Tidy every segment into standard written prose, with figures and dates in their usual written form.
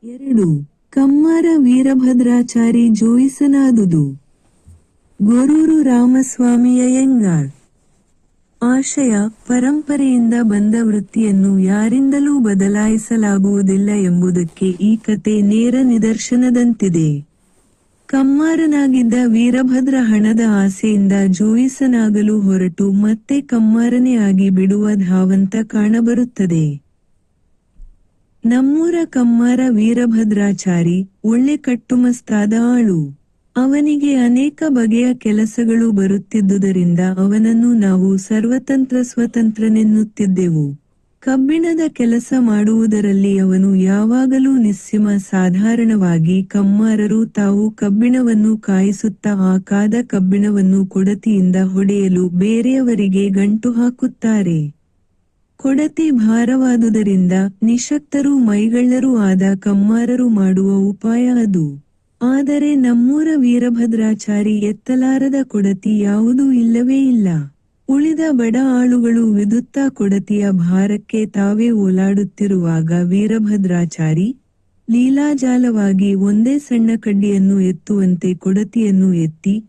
2. ಕಮ್ಮಾರ ವೀರಭದ್ರಾಚಾರಿ ಜೋಯಿಸನಾದುದು. ಗೊರೂರು ರಾಮಸ್ವಾಮಿ ಅಯ್ಯಂಗಾರ್. ಆಶಯ: ಪರಂಪರೆಯಿಂದ ಬಂದ ವೃತ್ತಿಯನ್ನು ಯಾರಿಂದಲೂ ಬದಲಾಯಿಸಲಾಗುವುದಿಲ್ಲ ಎಂಬುದಕ್ಕೆ ಈ ಕತೆ ನೇರ ನಿದರ್ಶನದಂತಿದೆ. ಕಮ್ಮಾರನಾಗಿದ್ದ ವೀರಭದ್ರ ಹಣದ ಆಸೆಯಿಂದ ಜೋಯಿಸನಾಗಲು ಹೊರಟು ಮತ್ತೆ ಕಮ್ಮಾರನೇ ಆಗಿ ಬಿಡುವ ಧಾವಂತ ಕಾಣಬರುತ್ತದೆ. ನಮ್ಮೂರ ಕಮ್ಮಾರ ವೀರಭದ್ರಾಚಾರಿ ಒಳ್ಳೆ ಕಟ್ಟುಮಸ್ತಾದ ಆಳು. ಅವನಿಗೆ ಅನೇಕ ಬಗೆಯ ಕೆಲಸಗಳು ಬರುತ್ತಿದ್ದುದರಿಂದ ಅವನನ್ನು ನಾವು ಸ್ವತಂತ್ರನೆನ್ನುತ್ತಿದ್ದೆವು. ಕಬ್ಬಿಣದ ಕೆಲಸ ಮಾಡುವುದರಲ್ಲಿ ಅವನು ಯಾವಾಗಲೂ ನಿಸ್ಸೀಮ. ಸಾಧಾರಣವಾಗಿ ಕಮ್ಮಾರರು ತಾವು ಕಬ್ಬಿಣವನ್ನು ಕಾಯಿಸುತ್ತಾ ಆ ಕಾದ ಕಬ್ಬಿಣವನ್ನು ಕೊಡತಿಯಿಂದ ಹೊಡೆಯಲು ಬೇರೆಯವರಿಗೆ ಗಂಟು ಹಾಕುತ್ತಾರೆ. ಕೊಡತಿ ಭಾರವಾದುದರಿಂದ ನಿಶಕ್ತರೂ ಮೈಗಳ್ಳರೂ ಆದ ಕಮ್ಮಾರರು ಮಾಡುವ ಉಪಾಯ ಅದು. ಆದರೆ ನಮ್ಮೂರ ವೀರಭದ್ರಾಚಾರಿ ಎತ್ತಲಾರದ ಕೊಡತಿ ಯಾವುದೂ ಇಲ್ಲವೇ ಇಲ್ಲ. ಉಳಿದ ಬಡ ಆಳುಗಳು ವಿದುತ್ತಾ ಕೊಡತಿಯ ಭಾರಕ್ಕೆ ತಾವೇ ಓಲಾಡುತ್ತಿರುವಾಗ ವೀರಭದ್ರಾಚಾರಿ ಲೀಲಾಜಾಲವಾಗಿ ಒಂದೇ ಸಣ್ಣ ಕಡ್ಡಿಯನ್ನು ಎತ್ತುವಂತೆ ಕೊಡತಿಯನ್ನು ಎತ್ತಿ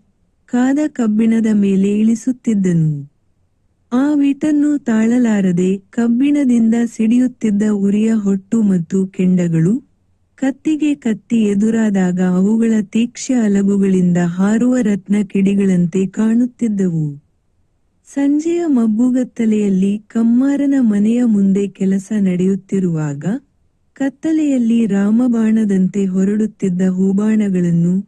ಕಾದ ಕಬ್ಬಿಣದ ಮೇಲೆ ಇಳಿಸುತ್ತಿದ್ದನು. ಆ ವಿಟನ್ನು ತಾಳಲಾರದೆ ಕಬ್ಬಿಣದಿಂದ ಸಿಡಿಯುತ್ತಿದ್ದ ಉರಿಯ ಹೊಟ್ಟು ಮತ್ತು ಕೆಂಡಗಳು ಕತ್ತಿಗೆ ಕತ್ತಿ ಎದುರಾದಾಗ ಅವುಗಳ ತೀಕ್ಷ್ಣ ಅಲಗುಗಳಿಂದ ಹಾರುವ ರತ್ನ ಕಿಡಿಗಳಂತೆ ಕಾಣುತ್ತಿದ್ದವು. ಸಂಜೆಯ ಮಬ್ಬುಗತ್ತಲೆಯಲ್ಲಿ ಕಮ್ಮಾರನ ಮನೆಯ ಮುಂದೆ ಕೆಲಸ ನಡೆಯುತ್ತಿರುವಾಗ ಕತ್ತಲೆಯಲ್ಲಿ ರಾಮಬಾಣದಂತೆ ಹೊರಡುತ್ತಿದ್ದ ಹೂಬಾಣಗಳನ್ನು,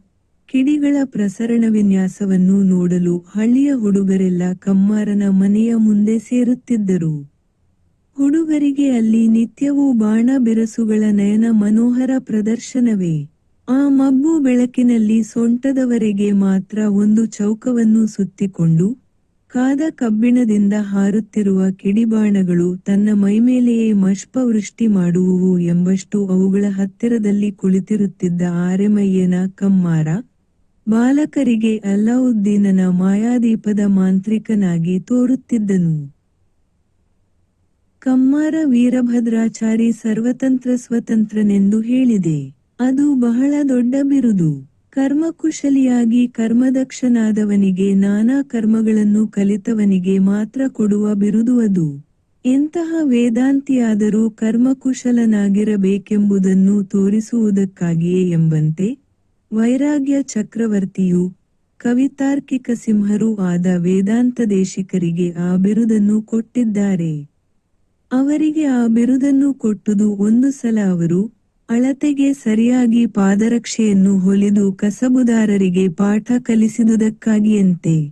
ಕಿಡಿಗಳ ಪ್ರಸರಣ ವಿನ್ಯಾಸವನ್ನು ನೋಡಲು ಹಳ್ಳಿಯ ಹುಡುಗರೆಲ್ಲ ಕಮ್ಮಾರನ ಮನೆಯ ಮುಂದೆ ಸೇರುತ್ತಿದ್ದರು. ಹುಡುಗರಿಗೆ ಅಲ್ಲಿ ನಿತ್ಯವೂ ಬಾಣ ಬಿರಸುಗಳ ನಯನ ಮನೋಹರ ಪ್ರದರ್ಶನವೇ. ಆ ಮಬ್ಬು ಬೆಳಕಿನಲ್ಲಿ ಸೊಂಟದವರೆಗೆ ಮಾತ್ರ ಒಂದು ಚೌಕವನ್ನು ಸುತ್ತಿಕೊಂಡು ಕಾದ ಕಬ್ಬಿಣದಿಂದ ಹಾರುತ್ತಿರುವ ಕಿಡಿಬಾಣಗಳು ತನ್ನ ಮೈಮೇಲೆಯೇ ಮಷ್ಪವೃಷ್ಟಿ ಮಾಡುವುವು ಎಂಬಷ್ಟು ಅವುಗಳ ಹತ್ತಿರದಲ್ಲಿ ಕುಳಿತಿರುತ್ತಿದ್ದ ಆರೆಮಯ್ಯನ ಕಮ್ಮಾರ ಬಾಲಕರಿಗೆ ಅಲ್ಲಾವುದ್ದೀನನ ಮಾಯಾದೀಪದ ಮಾಂತ್ರಿಕನಾಗಿ ತೋರುತ್ತಿದ್ದನು. ಕಮ್ಮಾರ ವೀರಭದ್ರಾಚಾರಿ ಸ್ವತಂತ್ರನೆಂದು ಹೇಳಿದೆ. ಅದು ಬಹಳ ದೊಡ್ಡ ಬಿರುದು. ಕರ್ಮಕುಶಲಿಯಾಗಿ ಕರ್ಮದಕ್ಷನಾದವನಿಗೆ, ನಾನಾ ಕರ್ಮಗಳನ್ನು ಕಲಿತವನಿಗೆ ಮಾತ್ರ ಕೊಡುವ ಬಿರುದು ಅದು. ಎಂತಹ ವೇದಾಂತಿಯಾದರೂ ಕರ್ಮಕುಶಲನಾಗಿರಬೇಕೆಂಬುದನ್ನು ತೋರಿಸುವುದಕ್ಕಾಗಿಯೇ ಎಂಬಂತೆ ವೈರಾಗ್ಯ ಚಕ್ರವರ್ತಿಯೂ ಕವಿತಾರ್ಕಿಕ ಸಿಂಹರೂ ಆದ ವೇದಾಂತ ದೇಶಿಕರಿಗೆ ಆ ಬಿರುದನ್ನು ಕೊಟ್ಟಿದ್ದಾರೆ. ಅವರಿಗೆ ಆ ಬಿರುದನ್ನು ಕೊಟ್ಟುದು ಒಂದು ಸಲ ಅವರು ಅಳತೆಗೆ ಸರಿಯಾಗಿ ಪಾದರಕ್ಷೆಯನ್ನು ಹೊಲಿದು ಕಸಬುದಾರರಿಗೆ ಪಾಠ ಕಲಿಸಿದುದಕ್ಕಾಗಿಯಂತೆ.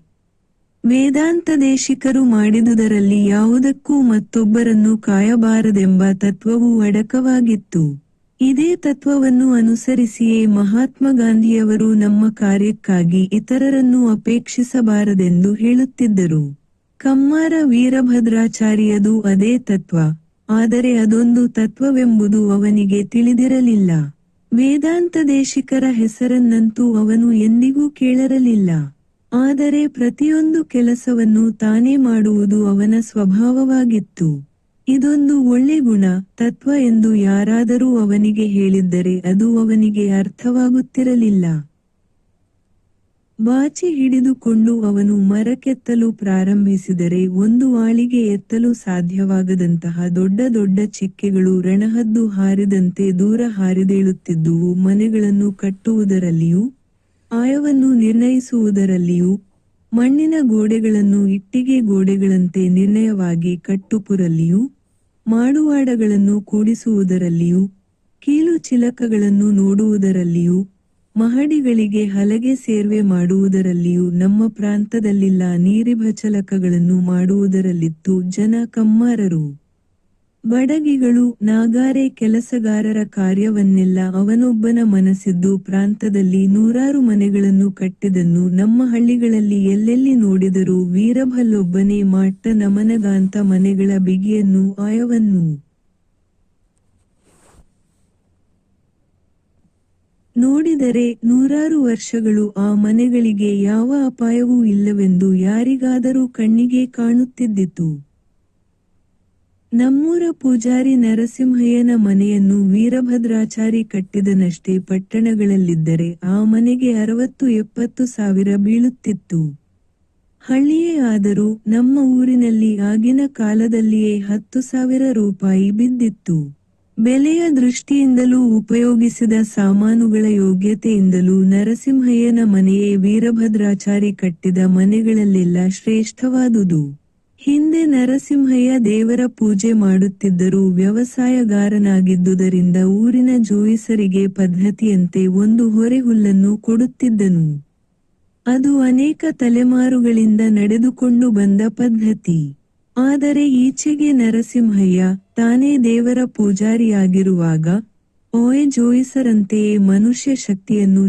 ವೇದಾಂತ ದೇಶಿಕರು ಮಾಡಿದುದರಲ್ಲಿ ಯಾವುದಕ್ಕೂ ಮತ್ತೊಬ್ಬರನ್ನು ಕಾಯಬಾರದೆಂಬ ತತ್ವವು ಅಡಕವಾಗಿತ್ತು. ಇದೇ ತತ್ವವನ್ನು ಅನುಸರಿಸಿಯೇ ಮಹಾತ್ಮ ಗಾಂಧಿಯವರು ನಮ್ಮ ಕಾರ್ಯಕ್ಕಾಗಿ ಇತರರನ್ನು ಅಪೇಕ್ಷಿಸಬಾರದೆಂದು ಹೇಳುತ್ತಿದ್ದರು. ಕಮ್ಮಾರ ವೀರಭದ್ರಾಚಾರಿಯದು ಅದೇ ತತ್ವ. ಆದರೆ ಅದೊಂದು ತತ್ವವೆಂಬುದು ಅವನಿಗೆ ತಿಳಿದಿರಲಿಲ್ಲ. ವೇದಾಂತ ದೇಶಿಕರ ಹೆಸರನ್ನಂತೂ ಅವನು ಎಂದಿಗೂ ಕೇಳಿರಲಿಲ್ಲ. ಆದರೆ ಪ್ರತಿಯೊಂದು ಕೆಲಸವನ್ನು ತಾನೇ ಮಾಡುವುದು ಅವನ ಸ್ವಭಾವವಾಗಿತ್ತು. ಇದೊಂದು ಒಳ್ಳೆ ಗುಣ, ತತ್ವ ಎಂದು ಯಾರಾದರೂ ಅವನಿಗೆ ಹೇಳಿದ್ದರೆ ಅದು ಅವನಿಗೆ ಅರ್ಥವಾಗುತ್ತಿರಲಿಲ್ಲ. ಬಾಚಿ ಹಿಡಿದುಕೊಂಡು ಅವನು ಮರಕ್ಕೆತ್ತಲು ಪ್ರಾರಂಭಿಸಿದರೆ ಒಂದು ಆಳಿಗೆ ಎತ್ತಲು ಸಾಧ್ಯವಾಗದಂತಹ ದೊಡ್ಡ ದೊಡ್ಡ ಚಿಕ್ಕೆಗಳು ರಣಹದ್ದು ಹಾರಿದಂತೆ ದೂರ ಹಾರಿದೇಳುತ್ತಿದ್ದುವು. ಮನೆಗಳನ್ನು ಕಟ್ಟುವುದರಲ್ಲಿಯೂ ಆಯವನ್ನು ನಿರ್ಣಯಿಸುವುದರಲ್ಲಿಯೂ ಮಣ್ಣಿನ ಗೋಡೆಗಳನ್ನು ಇಟ್ಟಿಗೆ ಗೋಡೆಗಳಂತೆ ನಿರ್ಣಯವಾಗಿ ಕಟ್ಟುಪುರಲ್ಲಿಯೂ ಮಾಡುವಾಡಗಳನ್ನು ಕೂಡಿಸುವುದರಲ್ಲಿಯೂ ಕೀಲು ಚಿಲಕಗಳನ್ನು ನೋಡುವುದರಲ್ಲಿಯೂ ಮಹಡಿಗಳಿಗೆ ಹಲಗೆ ಸೇರ್ವೆ ಮಾಡುವುದರಲ್ಲಿಯೂ ನಮ್ಮ ಪ್ರಾಂತದಲ್ಲಿಲ್ಲ ನೀರಿಭಚಲಕಗಳನ್ನು ಮಾಡುವುದರಲ್ಲಿತ್ತು ಜನ ಕಮ್ಮಾರರು. ಬಡಗಿಗಳು, ನಾಗಾರೆ ಕೆಲಸಗಾರರ ಕಾರ್ಯವನ್ನೆಲ್ಲ ಅವನೊಬ್ಬನ ಮನಸ್ಸಿದ್ದು ಪ್ರಾಂತದಲ್ಲಿ ನೂರಾರು ಮನೆಗಳನ್ನು ಕಟ್ಟಿದನ್ನು ನಮ್ಮ ಹಳ್ಳಿಗಳಲ್ಲಿ ಎಲ್ಲೆಲ್ಲಿ ನೋಡಿದರೂ ವೀರಭಲ್ಲೊಬ್ಬನೇ ಮಾಟ್ಟ ನಮನಗಾಂತ ಮನೆಗಳ ಬಿಗಿಯನ್ನು ಆಯವನ್ನು ನೋಡಿದರೆ ನೂರಾರು ವರ್ಷಗಳು ಆ ಮನೆಗಳಿಗೆ ಯಾವ ಅಪಾಯವೂ ಇಲ್ಲವೆಂದು ಯಾರಿಗಾದರೂ ಕಣ್ಣಿಗೆ ಕಾಣುತ್ತಿದ್ದಿತು. ನಮ್ಮೂರ ಪೂಜಾರಿ ನರಸಿಂಹಯ್ಯನ ಮನೆಯನ್ನು ವೀರಭದ್ರಾಚಾರಿ ಕಟ್ಟಿದನಷ್ಟೇ. ಪಟ್ಟಣಗಳಲ್ಲಿದ್ದರೆ ಆ ಮನೆಗೆ 60-70 ಸಾವಿರ ಬೀಳುತ್ತಿತ್ತು. ಹಳ್ಳಿಯೇ ಆದರೂ ನಮ್ಮ ಊರಿನಲ್ಲಿ ಆಗಿನ ಕಾಲದಲ್ಲಿಯೇ 10,000 ರೂಪಾಯಿ ಬಿದ್ದಿತ್ತು. ಬೆಲೆಯ ದೃಷ್ಟಿಯಿಂದಲೂ ಉಪಯೋಗಿಸಿದ ಸಾಮಾನುಗಳ ಯೋಗ್ಯತೆಯಿಂದಲೂ ನರಸಿಂಹಯ್ಯನ ಮನೆಯೇ ವೀರಭದ್ರಾಚಾರಿ ಕಟ್ಟಿದ ಮನೆಗಳಲ್ಲೆಲ್ಲ ಶ್ರೇಷ್ಠವಾದುದು. ಹಿಂದೆ ನರಸಿಂಹಯ್ಯ ದೇವರ ಪೂಜೆ ಮಾಡುತ್ತಿದ್ದರೂ ವ್ಯವಸಾಯಗಾರನಾಗಿದ್ದುದರಿಂದ ಊರಿನ ಜೋಯಿಸರಿಗೆ ಪದ್ಧತಿಯಂತೆ ಒಂದು ಹೊರೆ ಹುಲ್ಲನ್ನು ಕೊಡುತ್ತಿದ್ದನು. ಅದು ಅನೇಕ ತಲೆಮಾರುಗಳಿಂದ ನಡೆದುಕೊಂಡು ಬಂದ ಪದ್ಧತಿ. ಆದರೆ ಈಚೆಗೆ ನರಸಿಂಹಯ್ಯ ತಾನೇ ದೇವರ ಪೂಜಾರಿಯಾಗಿರುವಾಗ ಜೋಯಿಸರಂತೆಯೇ ಮನುಷ್ಯ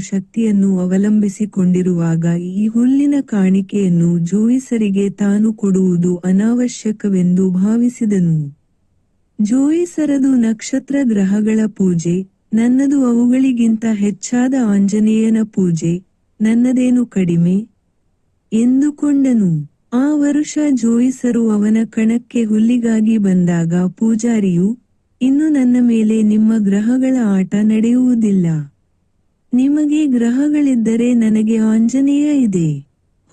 ಶಕ್ತಿಯನ್ನು ಅವಲಂಬಿಸಿಕೊಂಡಿರುವಾಗ ಈ ಹುಲ್ಲಿನ ಕಾಣಿಕೆಯನ್ನು ಜೋಯಿಸರಿಗೆ ತಾನು ಕೊಡುವುದು ಅನಾವಶ್ಯಕವೆಂದು ಭಾವಿಸಿದನು. ಜೋಯಿಸರದು ನಕ್ಷತ್ರ ಗ್ರಹಗಳ ಪೂಜೆ, ನನ್ನದು ಅವುಗಳಿಗಿಂತ ಹೆಚ್ಚಾದ ಆಂಜನೇಯನ ಪೂಜೆ, ನನ್ನದೇನು ಕಡಿಮೆ ಎಂದುಕೊಂಡನು. ಆ ವರುಷ ಜೋಯಿಸರು ಅವನ ಕಣಕ್ಕೆ ಹುಲ್ಲಿಗಾಗಿ ಬಂದಾಗ ಪೂಜಾರಿಯು, ಇನ್ನು ನನ್ನ ಮೇಲೆ ನಿಮ್ಮ ಗ್ರಹಗಳ ಆಟ ನಡೆಯುವುದಿಲ್ಲ. ನಿಮಗೆ ಗ್ರಹಗಳಿದ್ದರೆ ನನಗೆ ಆಂಜನೇಯ ಇದೆ,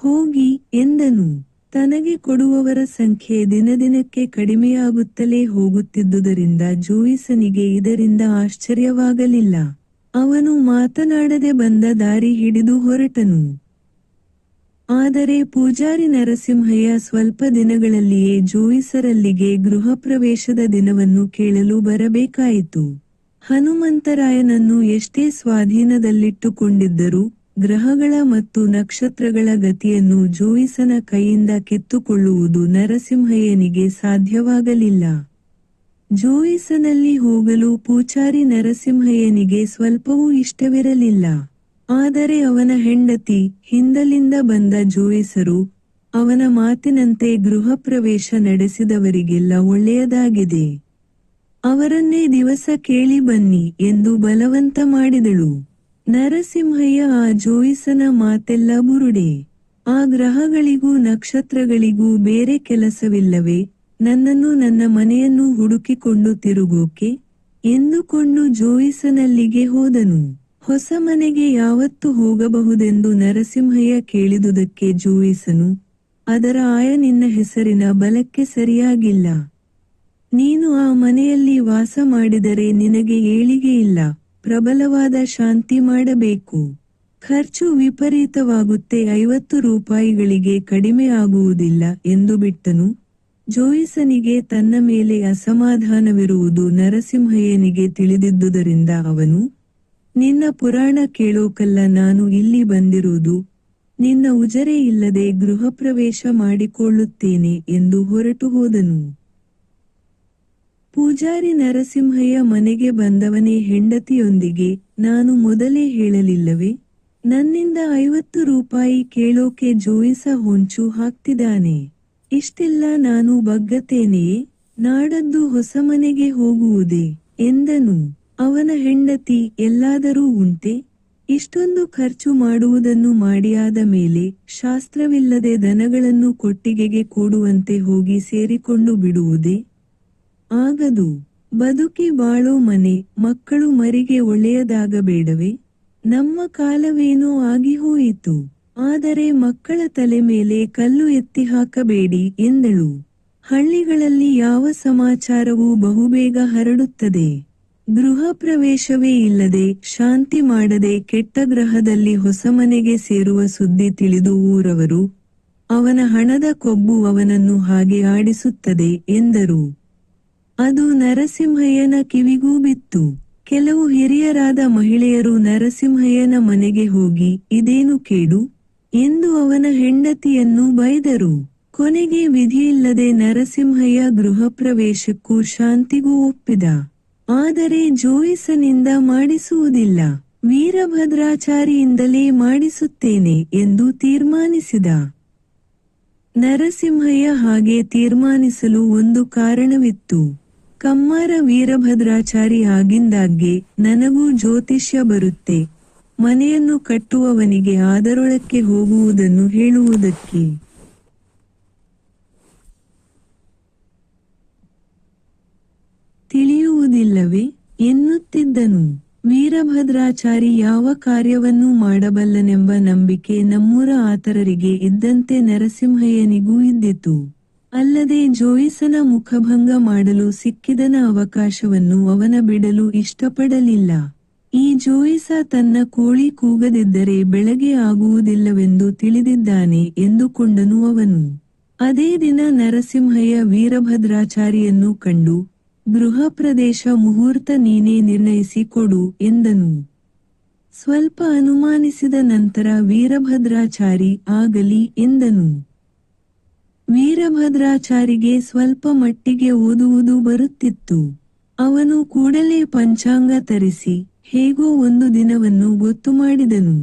ಹೋಗಿ ಎಂದನು. ತನಗೆ ಕೊಡುವವರ ಸಂಖ್ಯೆ ದಿನದಿನಕ್ಕೆ ಕಡಿಮೆಯಾಗುತ್ತಲೇ ಹೋಗುತ್ತಿದ್ದುದರಿಂದ ಜೋಯಿಸನಿಗೆ ಇದರಿಂದ ಆಶ್ಚರ್ಯವಾಗಲಿಲ್ಲ. ಅವನು ಮಾತನಾಡದೆ ಬಂದ ದಾರಿ ಹಿಡಿದು ಹೊರಟನು. ಆದರೆ ಪೂಜಾರಿ ನರಸಿಂಹಯ್ಯ ಸ್ವಲ್ಪ ದಿನಗಳಲ್ಲಿಯೇ ಜೋಯಿಸರಲ್ಲಿಗೆ ಗೃಹಪ್ರವೇಶದ ದಿನವನ್ನು ಕೇಳಲು ಬರಬೇಕಾಯಿತು. ಹನುಮಂತರಾಯನನ್ನು ಎಷ್ಟೇ ಸ್ವಾಧೀನದಲ್ಲಿಟ್ಟುಕೊಂಡಿದ್ದರೂ ಗ್ರಹಗಳ ಮತ್ತು ನಕ್ಷತ್ರಗಳ ಗತಿಯನ್ನು ಜೋಯಿಸನ ಕೈಯಿಂದ ಕಿತ್ತುಕೊಳ್ಳುವುದು ನರಸಿಂಹಯ್ಯನಿಗೆ ಸಾಧ್ಯವಾಗಲಿಲ್ಲ. ಜೋಯಿಸನಲ್ಲಿ ಹೋಗಲು ಪೂಜಾರಿ ನರಸಿಂಹಯ್ಯನಿಗೆ ಸ್ವಲ್ಪವೂ ಇಷ್ಟವಿರಲಿಲ್ಲ. ಆದರೆ ಅವನ ಹೆಂಡತಿ, ಹಿಂದಲಿಂದ ಬಂದ ಜೋಯಿಸರು, ಅವನ ಮಾತಿನಂತೆ ಗೃಹಪ್ರವೇಶ ನಡೆಸಿದವರಿಗೆಲ್ಲ ಒಳ್ಳೆಯದಾಗಿದೆ, ಅವರನ್ನೇ ದಿವಸ ಕೇಳಿ ಬನ್ನಿ ಎಂದು ಬಲವಂತ ಮಾಡಿದಳು. ನರಸಿಂಹಯ್ಯ ಆ ಜೋಯಿಸನ ಮಾತೆಲ್ಲ ಬುರುಡೆ. ಆ ಗ್ರಹಗಳಿಗೂ ನಕ್ಷತ್ರಗಳಿಗೂ ಬೇರೆ ಕೆಲಸವಿಲ್ಲವೇ, ನನ್ನನ್ನು ನನ್ನ ಮನೆಯನ್ನು ಹುಡುಕಿಕೊಂಡು ತಿರುಗೋಕೆ ಎಂದುಕೊಂಡು ಜೋಯಿಸನಲ್ಲಿಗೆ ಹೋದನು. ಹೊಸ ಮನೆಗೆ ಯಾವತ್ತು ಹೋಗಬಹುದೆಂದು ನರಸಿಂಹಯ್ಯ ಕೇಳಿದುದಕ್ಕೆ ಜೋಯಿಸನು, ಅದರ ಆಯ ನಿನ್ನ ಹೆಸರಿನ ಬಲಕ್ಕೆ ಸರಿಯಾಗಿಲ್ಲ. ನೀನು ಆ ಮನೆಯಲ್ಲಿ ವಾಸ ಮಾಡಿದರೆ ನಿನಗೆ ಏಳಿಗೆ ಇಲ್ಲ, ಪ್ರಬಲವಾದ ಶಾಂತಿ ಮಾಡಬೇಕು. ಖರ್ಚು ವಿಪರೀತವಾಗುತ್ತೆ, 50 ರೂಪಾಯಿಗಳಿಗೆ ಕಡಿಮೆ ಆಗುವುದಿಲ್ಲ ಎಂದು ಬಿಟ್ಟನು. ಜೋಯಿಸನಿಗೆ ತನ್ನ ಮೇಲೆ ಅಸಮಾಧಾನವಿರುವುದು ನರಸಿಂಹಯ್ಯನಿಗೆ ತಿಳಿದಿದ್ದುದರಿಂದ ಅವನು, ನಿನ್ನ ಪುರಾಣ ಕೇಳೋಕಲ್ಲ ನಾನು ಇಲ್ಲಿ ಬಂದಿರುವುದು, ನಿನ್ನ ಉಜರೆ ಇಲ್ಲದೆ ಗೃಹಪ್ರವೇಶ ಮಾಡಿಕೊಳ್ಳುತ್ತೇನೆ ಎಂದು ಹೊರಟು ಹೋದನು. ಪೂಜಾರಿ ನರಸಿಂಹಯ್ಯ ಮನೆಗೆ ಬಂದವನೇ ಹೆಂಡತಿಯೊಂದಿಗೆ, ನಾನು ಮೊದಲೇ ಹೇಳಲಿಲ್ಲವೇ, ನನ್ನಿಂದ 50 ರೂಪಾಯಿ ಕೇಳೋಕೆ ಜೋಯಿಸ ಹೊಂಚು ಹಾಕ್ತಿದ್ದಾನೆ, ಇಷ್ಟೆಲ್ಲ ನಾನು ಬಗ್ಗತೇನೆಯೇ, ನಾಡದ್ದು ಹೊಸ ಮನೆಗೆ ಹೋಗುವುದೇ ಎಂದನು. ಅವನ ಹೆಂಡತಿ, ಎಲ್ಲಾದರೂ ಉಂಟೆ, ಇಷ್ಟೊಂದು ಖರ್ಚು ಮಾಡುವುದನ್ನು ಮಾಡಿಯಾದ ಮೇಲೆ ಶಾಸ್ತ್ರವಿಲ್ಲದೆ ದನಗಳನ್ನು ಕೊಟ್ಟಿಗೆಗೆ ಕೂಡುವಂತೆ ಹೋಗಿ ಸೇರಿಕೊಂಡು ಬಿಡುವುದೇ, ಆಗದು. ಬದುಕಿ ಬಾಳೋ ಮನೆ, ಮಕ್ಕಳು ಮರಿಗೆ ಒಳ್ಳೆಯದಾಗಬೇಡವೇ, ನಮ್ಮ ಕಾಲವೇನೋ ಆಗಿ ಹೋಯಿತು, ಆದರೆ ಮಕ್ಕಳ ತಲೆ ಮೇಲೆ ಕಲ್ಲು ಎತ್ತಿ ಹಾಕಬೇಡಿ ಎಂದಳು. ಹಳ್ಳಿಗಳಲ್ಲಿ ಯಾವ ಸಮಾಚಾರವೂ ಬಹುಬೇಗ ಹರಡುತ್ತದೆ. ಗೃಹ ಪ್ರವೇಶವೇ ಇಲ್ಲದೆ, ಶಾಂತಿ ಮಾಡದೆ ಕೆಟ್ಟ ಗ್ರಹದಲ್ಲಿ ಹೊಸಮನೆಗೆ ಸೇರುವ ಸುದ್ದಿ ತಿಳಿದು ಊರವರು, ಅವನ ಹಣದ ಕೊಬ್ಬು ಅವನನ್ನು ಹಾಗೆ ಆಡಿಸುತ್ತದೆ ಎಂದರು. ಅದು ನರಸಿಂಹಯ್ಯನ ಕಿವಿಗೂ ಬಿತ್ತು. ಕೆಲವು ಹಿರಿಯರಾದ ಮಹಿಳೆಯರು ನರಸಿಂಹಯ್ಯನ ಮನೆಗೆ ಹೋಗಿ, ಇದೇನು ಕೇಡು ಎಂದು ಅವನ ಹೆಂಡತಿಯನ್ನು ಬೈದರು. ಕೊನೆಗೆ ವಿಧಿಯಿಲ್ಲದೆ ನರಸಿಂಹಯ್ಯ ಗೃಹಪ್ರವೇಶಕ್ಕೂ ಶಾಂತಿಗೂ ಒಪ್ಪಿದ. ಆದರೆ ಜೋಯಿಸನಿಂದ ಮಾಡಿಸುವುದಿಲ್ಲ, ವೀರಭದ್ರಾಚಾರಿಯಿಂದಲೇ ಮಾಡಿಸುತ್ತೇನೆ ಎಂದು ತೀರ್ಮಾನಿಸಿದ. ನರಸಿಂಹಯ್ಯ ಹಾಗೆ ತೀರ್ಮಾನಿಸಲು ಒಂದು ಕಾರಣವಿತ್ತು. ಕಮ್ಮಾರ ವೀರಭದ್ರಾಚಾರಿ ಆಗಿಂದಾಗ್ಗೆ, ನನಗೂ ಜ್ಯೋತಿಷ್ಯ ಬರುತ್ತೆ, ಮನೆಯನ್ನು ಕಟ್ಟುವವನಿಗೆ ಅದರೊಳಕ್ಕೆ ಹೋಗುವುದನ್ನು ಹೇಳುವುದಕ್ಕೆ. ಆಗುವುದಿಲ್ಲವೇ ಎನ್ನುತ್ತಿದ್ದನು. ವೀರಭದ್ರಾಚಾರಿ ಯಾವ ಕಾರ್ಯವನ್ನೂ ಮಾಡಬಲ್ಲನೆಂಬ ನಂಬಿಕೆ ನಮ್ಮೂರ ಆತರರಿಗೆ ಇದ್ದಂತೆ ನರಸಿಂಹಯ್ಯನಿಗೂ ಇದ್ದಿತು. ಅಲ್ಲದೆ ಜೋಯಿಸನ ಮುಖಭಂಗ ಮಾಡಲು ಸಿಕ್ಕಿದನ ಅವಕಾಶವನ್ನು ಅವನ ಬಿಡಲು ಇಷ್ಟಪಡಲಿಲ್ಲ. ಈ ಜೋಯಿಸ ತನ್ನ ಕೋಳಿ ಕೂಗದಿದ್ದರೆ ಬೆಳಗ್ಗೆ ಆಗುವುದಿಲ್ಲವೆಂದು ತಿಳಿದಿದ್ದಾನೆ ಎಂದುಕೊಂಡನು ಅವನು. ಅದೇ ದಿನ ನರಸಿಂಹಯ್ಯ ವೀರಭದ್ರಾಚಾರಿಯನ್ನು ಕಂಡು, ಗೃಹ ಪ್ರದೇಶ ಮುಹೂರ್ತ ನೀನೇ ನಿರ್ಣಯಿಸಿ ಕೊಡು ಎಂದನು. ಸ್ವಲ್ಪ ಅನುಮಾನಿಸಿದ ನಂತರ ವೀರಭದ್ರಾಚಾರಿ ಆಗಲಿ ಎಂದನು. ವೀರಭದ್ರಾಚಾರಿಗೆ ಸ್ವಲ್ಪ ಮಟ್ಟಿಗೆ ಓದುವುದು ಬರುತ್ತಿತ್ತು. ಅವನು ಕೂಡಲೇ ಪಂಚಾಂಗ ತರಿಸಿ ಹೇಗೋ ಒಂದು ದಿನವನ್ನು ಗೊತ್ತು ಮಾಡಿದನು.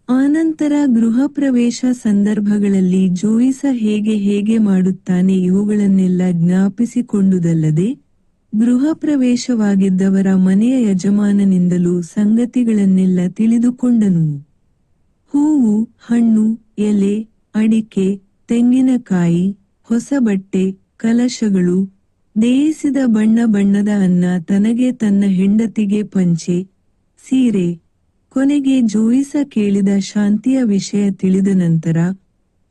ಆನಂತರ ಗೃಹ ಪ್ರವೇಶ ಸಂದರ್ಭಗಳಲ್ಲಿ ಜೋಯಿಸ ಹೇಗೆ ಹೇಗೆ ಮಾಡುತ್ತಾನೆ ಇವುಗಳನ್ನೆಲ್ಲ ಜ್ಞಾಪಿಸಿಕೊಂಡುದಲ್ಲದೆ, ಗೃಹ ಪ್ರವೇಶವಾಗಿದ್ದವರ ಮನೆಯ ಯಜಮಾನನಿಂದಲೂ ಸಂಗತಿಗಳನ್ನೆಲ್ಲ ತಿಳಿದುಕೊಂಡನು. ಹೂವು, ಹಣ್ಣು, ಎಲೆ, ಅಡಿಕೆ, ತೆಂಗಿನಕಾಯಿ, ಹೊಸ ಬಟ್ಟೆ, ಕಲಶಗಳು, ಬೇಯಿಸಿದ ಬಣ್ಣ ಬಣ್ಣದ ಅನ್ನ, ತನಗೆ ತನ್ನ ಹೆಂಡತಿಗೆ ಪಂಚೆ, ಸೀರೆ, ಕೊನೆಗೆ ಜೋಯಿಸ ಕೇಳಿದ ಶಾಂತಿಯ ವಿಷಯ ತಿಳಿದ ನಂತರ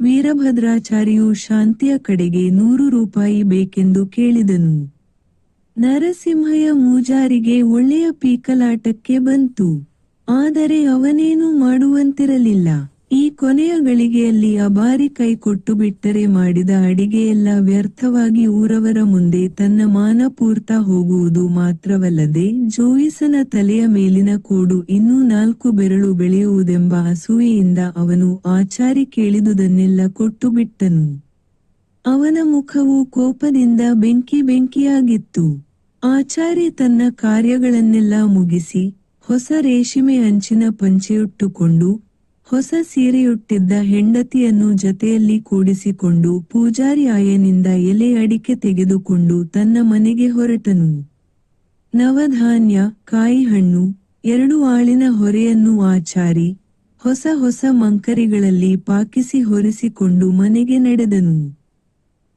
ವೀರಭದ್ರಾಚಾರಿಯು ಶಾಂತಿಯ ಕಡೆಗೆ 100 ರೂಪಾಯಿ ಬೇಕೆಂದು ಕೇಳಿದನು. ನರಸಿಂಹಯ್ಯ ಮೂಜಾರಿಗೆ ಒಳ್ಳೆಯ ಪೀಕಲಾಟಕ್ಕೆ ಬಂತು. ಆದರೆ ಅವನೇನೂ ಮಾಡುವಂತಿರಲಿಲ್ಲ. ಈ ಕೊನೆಯ ಗಳಿಗೆಯಲ್ಲಿ ಅಬಾರಿ ಕೈ ಕೊಟ್ಟು ಬಿಟ್ಟರೆ ಮಾಡಿದ ಅಡಿಗೆಯೆಲ್ಲ ವ್ಯರ್ಥವಾಗಿ ಊರವರ ಮುಂದೆ ತನ್ನ ಮಾನ ಪೂರ್ತ ಹೋಗುವುದು ಮಾತ್ರವಲ್ಲದೆ ಜೋಯಿಸನ ತಲೆಯ ಮೇಲಿನ ಕೋಡು ಇನ್ನೂ 4 ಬೆರಳು ಬೆಳೆಯುವುದೆಂಬ ಅಸೂಯೆಯಿಂದ ಅವನು ಆಚಾರಿ ಕೇಳಿದುದನ್ನೆಲ್ಲ ಕೊಟ್ಟು ಬಿಟ್ಟನು. ಅವನ ಮುಖವು ಕೋಪದಿಂದ ಬೆಂಕಿಯಾಗಿತ್ತು. ಆಚಾರಿ ತನ್ನ ಕಾರ್ಯಗಳನ್ನೆಲ್ಲ ಮುಗಿಸಿ, ಹೊಸ ರೇಷ್ಮೆ ಅಂಚಿನ ಪಂಚೆಯುಟ್ಟುಕೊಂಡು, ಹೊಸ ಸೀರೆಯುಟ್ಟಿದ್ದ ಹೆಂಡತಿಯನ್ನು ಜತೆಯಲ್ಲಿ ಕೂಡಿಸಿಕೊಂಡು ಪೂಜಾರಿ ಆಯನಿಂದ ಎಲೆ ಅಡಿಕೆ ತೆಗೆದುಕೊಂಡು ತನ್ನ ಮನೆಗೆ ಹೊರಟನು. ನವಧಾನ್ಯ, ಕಾಯಿಹಣ್ಣು, 2 ಆಳಿನ ಹೊರೆಯನ್ನು ಆಚಾರಿ ಹೊಸ ಹೊಸ ಮಂಕರಿಗಳಲ್ಲಿ ಪಾಕಿಸಿ ಹೊರಿಸಿಕೊಂಡು ಮನೆಗೆ ನಡೆದನು.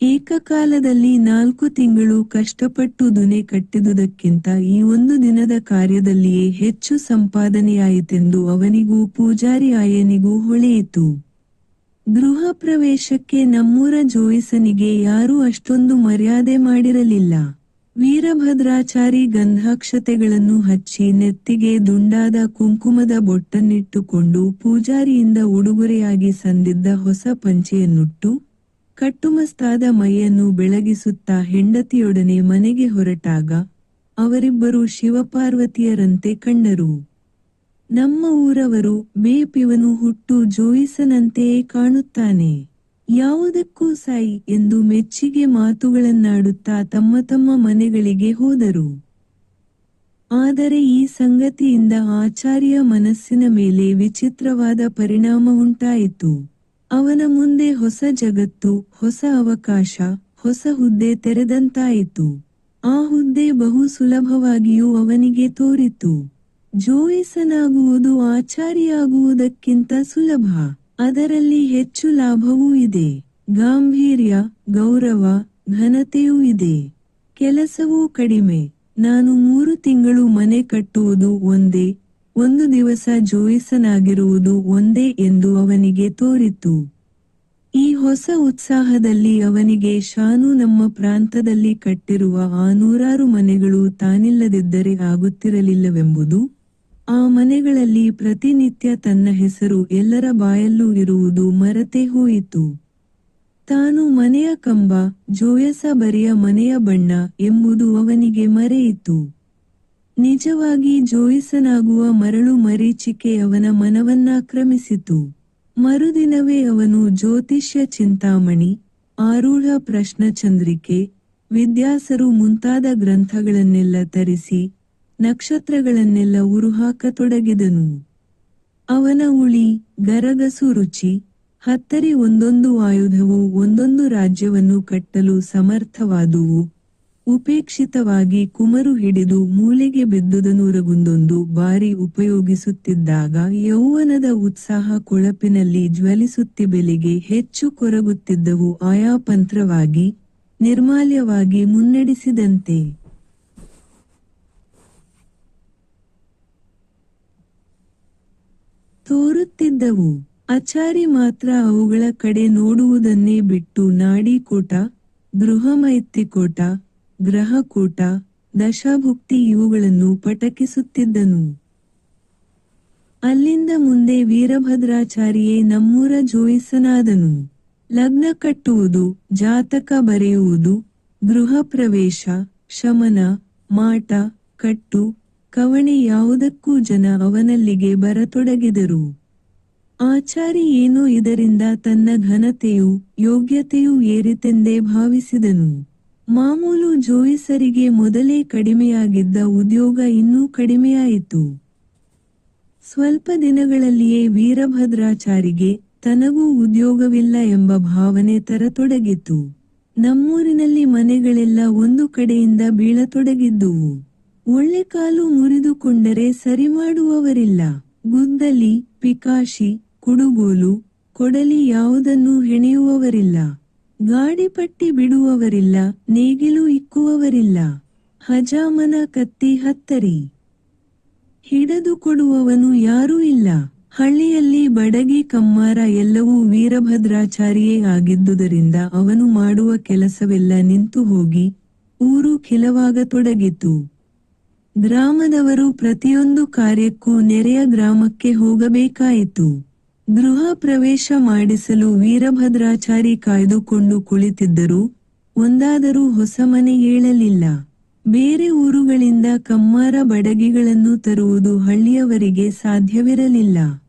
ಏಕಕಾಲದಲ್ಲಿ 4 ತಿಂಗಳು ಕಷ್ಟಪಟ್ಟು ದುನೆ ಕಟ್ಟಿದುದಕ್ಕಿಂತ ಈ ಒಂದು ದಿನದ ಕಾರ್ಯದಲ್ಲಿಯೇ ಹೆಚ್ಚು ಸಂಪಾದನೆಯಾಯಿತೆಂದು ಅವನಿಗೂ ಪೂಜಾರಿ ಆಯನಿಗೂ ಹೊಳೆಯಿತು. ಗೃಹ ಪ್ರವೇಶಕ್ಕೆ ನಮ್ಮೂರ ಜೋಯಿಸನಿಗೆ ಯಾರೂ ಅಷ್ಟೊಂದು ಮರ್ಯಾದೆ ಮಾಡಿರಲಿಲ್ಲ. ವೀರಭದ್ರಾಚಾರಿ ಗಂಧಾಕ್ಷತೆಗಳನ್ನು ಹಚ್ಚಿ ನೆತ್ತಿಗೆ ದುಂಡಾದ ಕುಂಕುಮದ ಬೊಟ್ಟನ್ನಿಟ್ಟುಕೊಂಡು ಪೂಜಾರಿಯಿಂದ ಉಡುಗೊರೆಯಾಗಿ ಸಂದಿದ್ದ ಹೊಸ ಪಂಚೆಯನ್ನುಟ್ಟು, ಕಟ್ಟುಮಸ್ತಾದ ಮೈಯನ್ನು ಬೆಳಗಿಸುತ್ತಾ ಹೆಂಡತಿಯೊಡನೆ ಮನೆಗೆ ಹೊರಟಾಗ ಅವರಿಬ್ಬರು ಶಿವಪಾರ್ವತಿಯರಂತೆ ಕಂಡರು. ನಮ್ಮ ಊರವರು, ಬೇಪಿವನು ಹುಟ್ಟು ಜೋಯಿಸನಂತೆಯೇ ಕಾಣುತ್ತಾನೆ, ಯಾವುದಕ್ಕೂ ಸಾಯಿ ಎಂದು ಮೆಚ್ಚಿಗೆ ಮಾತುಗಳನ್ನಾಡುತ್ತಾ ತಮ್ಮ ತಮ್ಮ ಮನೆಗಳಿಗೆ ಹೋದರು. ಆದರೆ ಈ ಸಂಗತಿಯಿಂದ ಆಚಾರ್ಯ ಮನಸ್ಸಿನ ಮೇಲೆ ವಿಚಿತ್ರವಾದ ಪರಿಣಾಮ ಉಂಟಾಯಿತು. ಅವನ ಮುಂದೆ ಹೊಸ ಜಗತ್ತು, ಹೊಸ ಅವಕಾಶ, ಹೊಸ ಹುದ್ದೆ ತೆರೆದಂತಾಯಿತು. ಆ ಹುದ್ದೆ ಬಹು ಸುಲಭವಾಗಿಯೂ ಅವನಿಗೆ ತೋರಿತು. ಜೋಯಿಸನಾಗುವುದು ಆಚಾರಿಯಾಗುವುದಕ್ಕಿಂತ ಸುಲಭ. ಅದರಲ್ಲಿ ಹೆಚ್ಚು ಲಾಭವೂ ಇದೆ. ಗಾಂಭೀರ್ಯ, ಗೌರವ, ಘನತೆಯೂ ಇದೆ. ಕೆಲಸವೂ ಕಡಿಮೆ. ನಾನು 3 ತಿಂಗಳು ಮನೆ ಕಟ್ಟುವುದು ಒಂದೇ, 1 ದಿವಸ ಜೋಯಿಸನಾಗಿರುವುದು ಒಂದೇ ಎಂದು ಅವನಿಗೆ ತೋರಿತು. ಈ ಹೊಸ ಉತ್ಸಾಹದಲ್ಲಿ ಅವನಿಗೆ ಶಾನು ನಮ್ಮ ಪ್ರಾಂತದಲ್ಲಿ ಕಟ್ಟಿರುವ ಆ 100 ಮನೆಗಳು ತಾನಿಲ್ಲದಿದ್ದರೆ ಆಗುತ್ತಿರಲಿಲ್ಲವೆಂಬುದು, ಆ ಮನೆಗಳಲ್ಲಿ ಪ್ರತಿನಿತ್ಯ ತನ್ನ ಹೆಸರು ಎಲ್ಲರ ಬಾಯಲ್ಲೂ ಇರುವುದು ಮರೆತೇ ಹೋಯಿತು. ತಾನು ಮನೆಯ ಕಂಬ, ಜೋಯಸ ಬರಿಯ ಮನೆಯ ಬಣ್ಣ ಎಂಬುದು ಅವನಿಗೆ ಮರೆಯಿತು. ನಿಜವಾಗಿ ಜೋಯಿಸನಾಗುವ ಮರಳು ಮರೀಚಿಕೆ ಅವನ ಮನವನ್ನಾಕ್ರಮಿಸಿತು. ಮರುದಿನವೇ ಅವನು ಜ್ಯೋತಿಷ್ಯ ಚಿಂತಾಮಣಿ, ಆರೂಢ ಪ್ರಶ್ನಚಂದ್ರಿಕೆ, ವಿದ್ಯಾಸರು ಮುಂತಾದ ಗ್ರಂಥಗಳನ್ನೆಲ್ಲ ತರಿಸಿ ನಕ್ಷತ್ರಗಳನ್ನೆಲ್ಲ ಉರುಹಾಕತೊಡಗಿದನು. ಅವನ ಉಳಿ, ಗರಗಸು ರುಚಿ, ಹತ್ತರಿ ಒಂದೊಂದು ಆಯುಧವು ಒಂದೊಂದು ರಾಜ್ಯವನ್ನು ಕಟ್ಟಲು ಸಮರ್ಥವಾದುವು. ಉಪೇಕ್ಷಿತವಾಗಿ ಕುಮರು ಹಿಡಿದು ಮೂಲೆಗೆ ಬಿದ್ದುದನೂರಗೊಂದೊಂದು ಬಾರಿ ಉಪಯೋಗಿಸುತ್ತಿದ್ದಾಗ ಯೌವನದ ಉತ್ಸಾಹ ಕೊಳಪಿನಲ್ಲಿ ಜ್ವಲಿಸುತ್ತಿ ಬೆಲೆಗೆ ಹೆಚ್ಚು ಕೊರಗುತ್ತಿದ್ದವು ಆಯಾ ಪಂತ್ರವಾಗಿ, ನಿರ್ಮಾಲ್ಯವಾಗಿ ಮುನ್ನಡೆಸಿದಂತೆ. ತೋರುತ್ತಿದ್ದವು. ಆಚಾರಿ ಮಾತ್ರ ಅವುಗಳ ಕಡೆ ನೋಡುವುದನ್ನೇ ಬಿಟ್ಟು ನಾಡಿಕೂಟ, ಗೃಹಮೈತ್ರಿಕೂಟ, ಗ್ರಹಕೂಟ, ದಶಾಭುಕ್ತಿ ಇವುಗಳನ್ನು ಪಟಕಿಸುತ್ತಿದ್ದನು. ಅಲ್ಲಿಂದ ಮುಂದೆ ವೀರಭದ್ರಾಚಾರಿಯೇ ನಮ್ಮೂರ ಜೋಯಿಸನಾದನು. ಲಗ್ನ ಕಟ್ಟುವುದು, ಜಾತಕ ಬರೆಯುವುದು, ಗೃಹ ಪ್ರವೇಶ, ಶಮನ, ಮಾಟ, ಕಟ್ಟು, ಕವಣೆ ಯಾವುದಕ್ಕೂ ಜನ ಅವನಲ್ಲಿಗೆ ಬರತೊಡಗಿದರು. ಆಚಾರಿ ಏನೋ ಇದರಿಂದ ತನ್ನ ಘನತೆಯೂ ಯೋಗ್ಯತೆಯೂ ಏರಿತೆಂದೇ ಭಾವಿಸಿದನು. ಮಾಮೂಲು ಜೋಯಿಸರಿಗೆ ಮೊದಲೇ ಕಡಿಮೆಯಾಗಿದ್ದ ಉದ್ಯೋಗ ಇನ್ನೂ ಕಡಿಮೆಯಾಯಿತು. ಸ್ವಲ್ಪ ದಿನಗಳಲ್ಲಿಯೇ ವೀರಭದ್ರಾಚಾರಿಗೆ ತನಗೂ ಉದ್ಯೋಗವಿಲ್ಲ ಎಂಬ ಭಾವನೆ ತರತೊಡಗಿತು. ನಮ್ಮೂರಿನಲ್ಲಿ ಮನೆಗಳೆಲ್ಲ ಒಂದು ಕಡೆಯಿಂದ ಬೀಳತೊಡಗಿದ್ದುವು. ಒಳ್ಳೆ ಕಾಲು ಮುರಿದುಕೊಂಡರೆ ಸರಿಮಾಡುವವರಿಲ್ಲ. ಗುದ್ದಲಿ, ಪಿಕಾಶಿ, ಕುಡುಗೋಲು, ಕೊಡಲಿ ಯಾವುದನ್ನೂ ಹೆಣೆಯುವವರಿಲ್ಲ. ಗಾಡಿಪಟ್ಟಿ ಬಿಡುವವರಿಲ್ಲ, ನೇಗಿಲು ಇಕ್ಕುವವರಿಲ್ಲ. ಹಜಾಮನ ಕತ್ತಿ ಹತ್ತರಿ ಹಿಡಿದುಕೊಡುವವನು ಯಾರೂ ಇಲ್ಲ. ಹಳ್ಳಿಯಲ್ಲಿ ಬಡಗಿ ಕಮ್ಮಾರ ಎಲ್ಲವೂ ವೀರಭದ್ರಾಚಾರಿಯೇ ಆಗಿದ್ದುದರಿಂದ ಅವನು ಮಾಡುವ ಕೆಲಸವೆಲ್ಲ ನಿಂತು ಹೋಗಿ ಊರು ಖಿಲವಾಗತೊಡಗಿತು. ಗ್ರಾಮದವರು ಪ್ರತಿಯೊಂದು ಕಾರ್ಯಕ್ಕೂ ನೆರೆಯ ಗ್ರಾಮಕ್ಕೆ ಹೋಗಬೇಕಾಯಿತು. ಗೃಹ ಪ್ರವೇಶ ಮಾಡಿಸಲು ವೀರಭದ್ರಾಚಾರಿ ಕಾಯ್ದುಕೊಂಡು ಕುಳಿತಿದ್ದರೂ ಒಂದಾದರೂ ಹೊಸ ಮನೆ ಏಳಲಿಲ್ಲ. ಬೇರೆ ಊರುಗಳಿಂದ ಕಮ್ಮಾರ ಬಡಗಿಗಳನ್ನು ತರುವುದು ಹಳ್ಳಿಯವರಿಗೆ ಸಾಧ್ಯವಿರಲಿಲ್ಲ.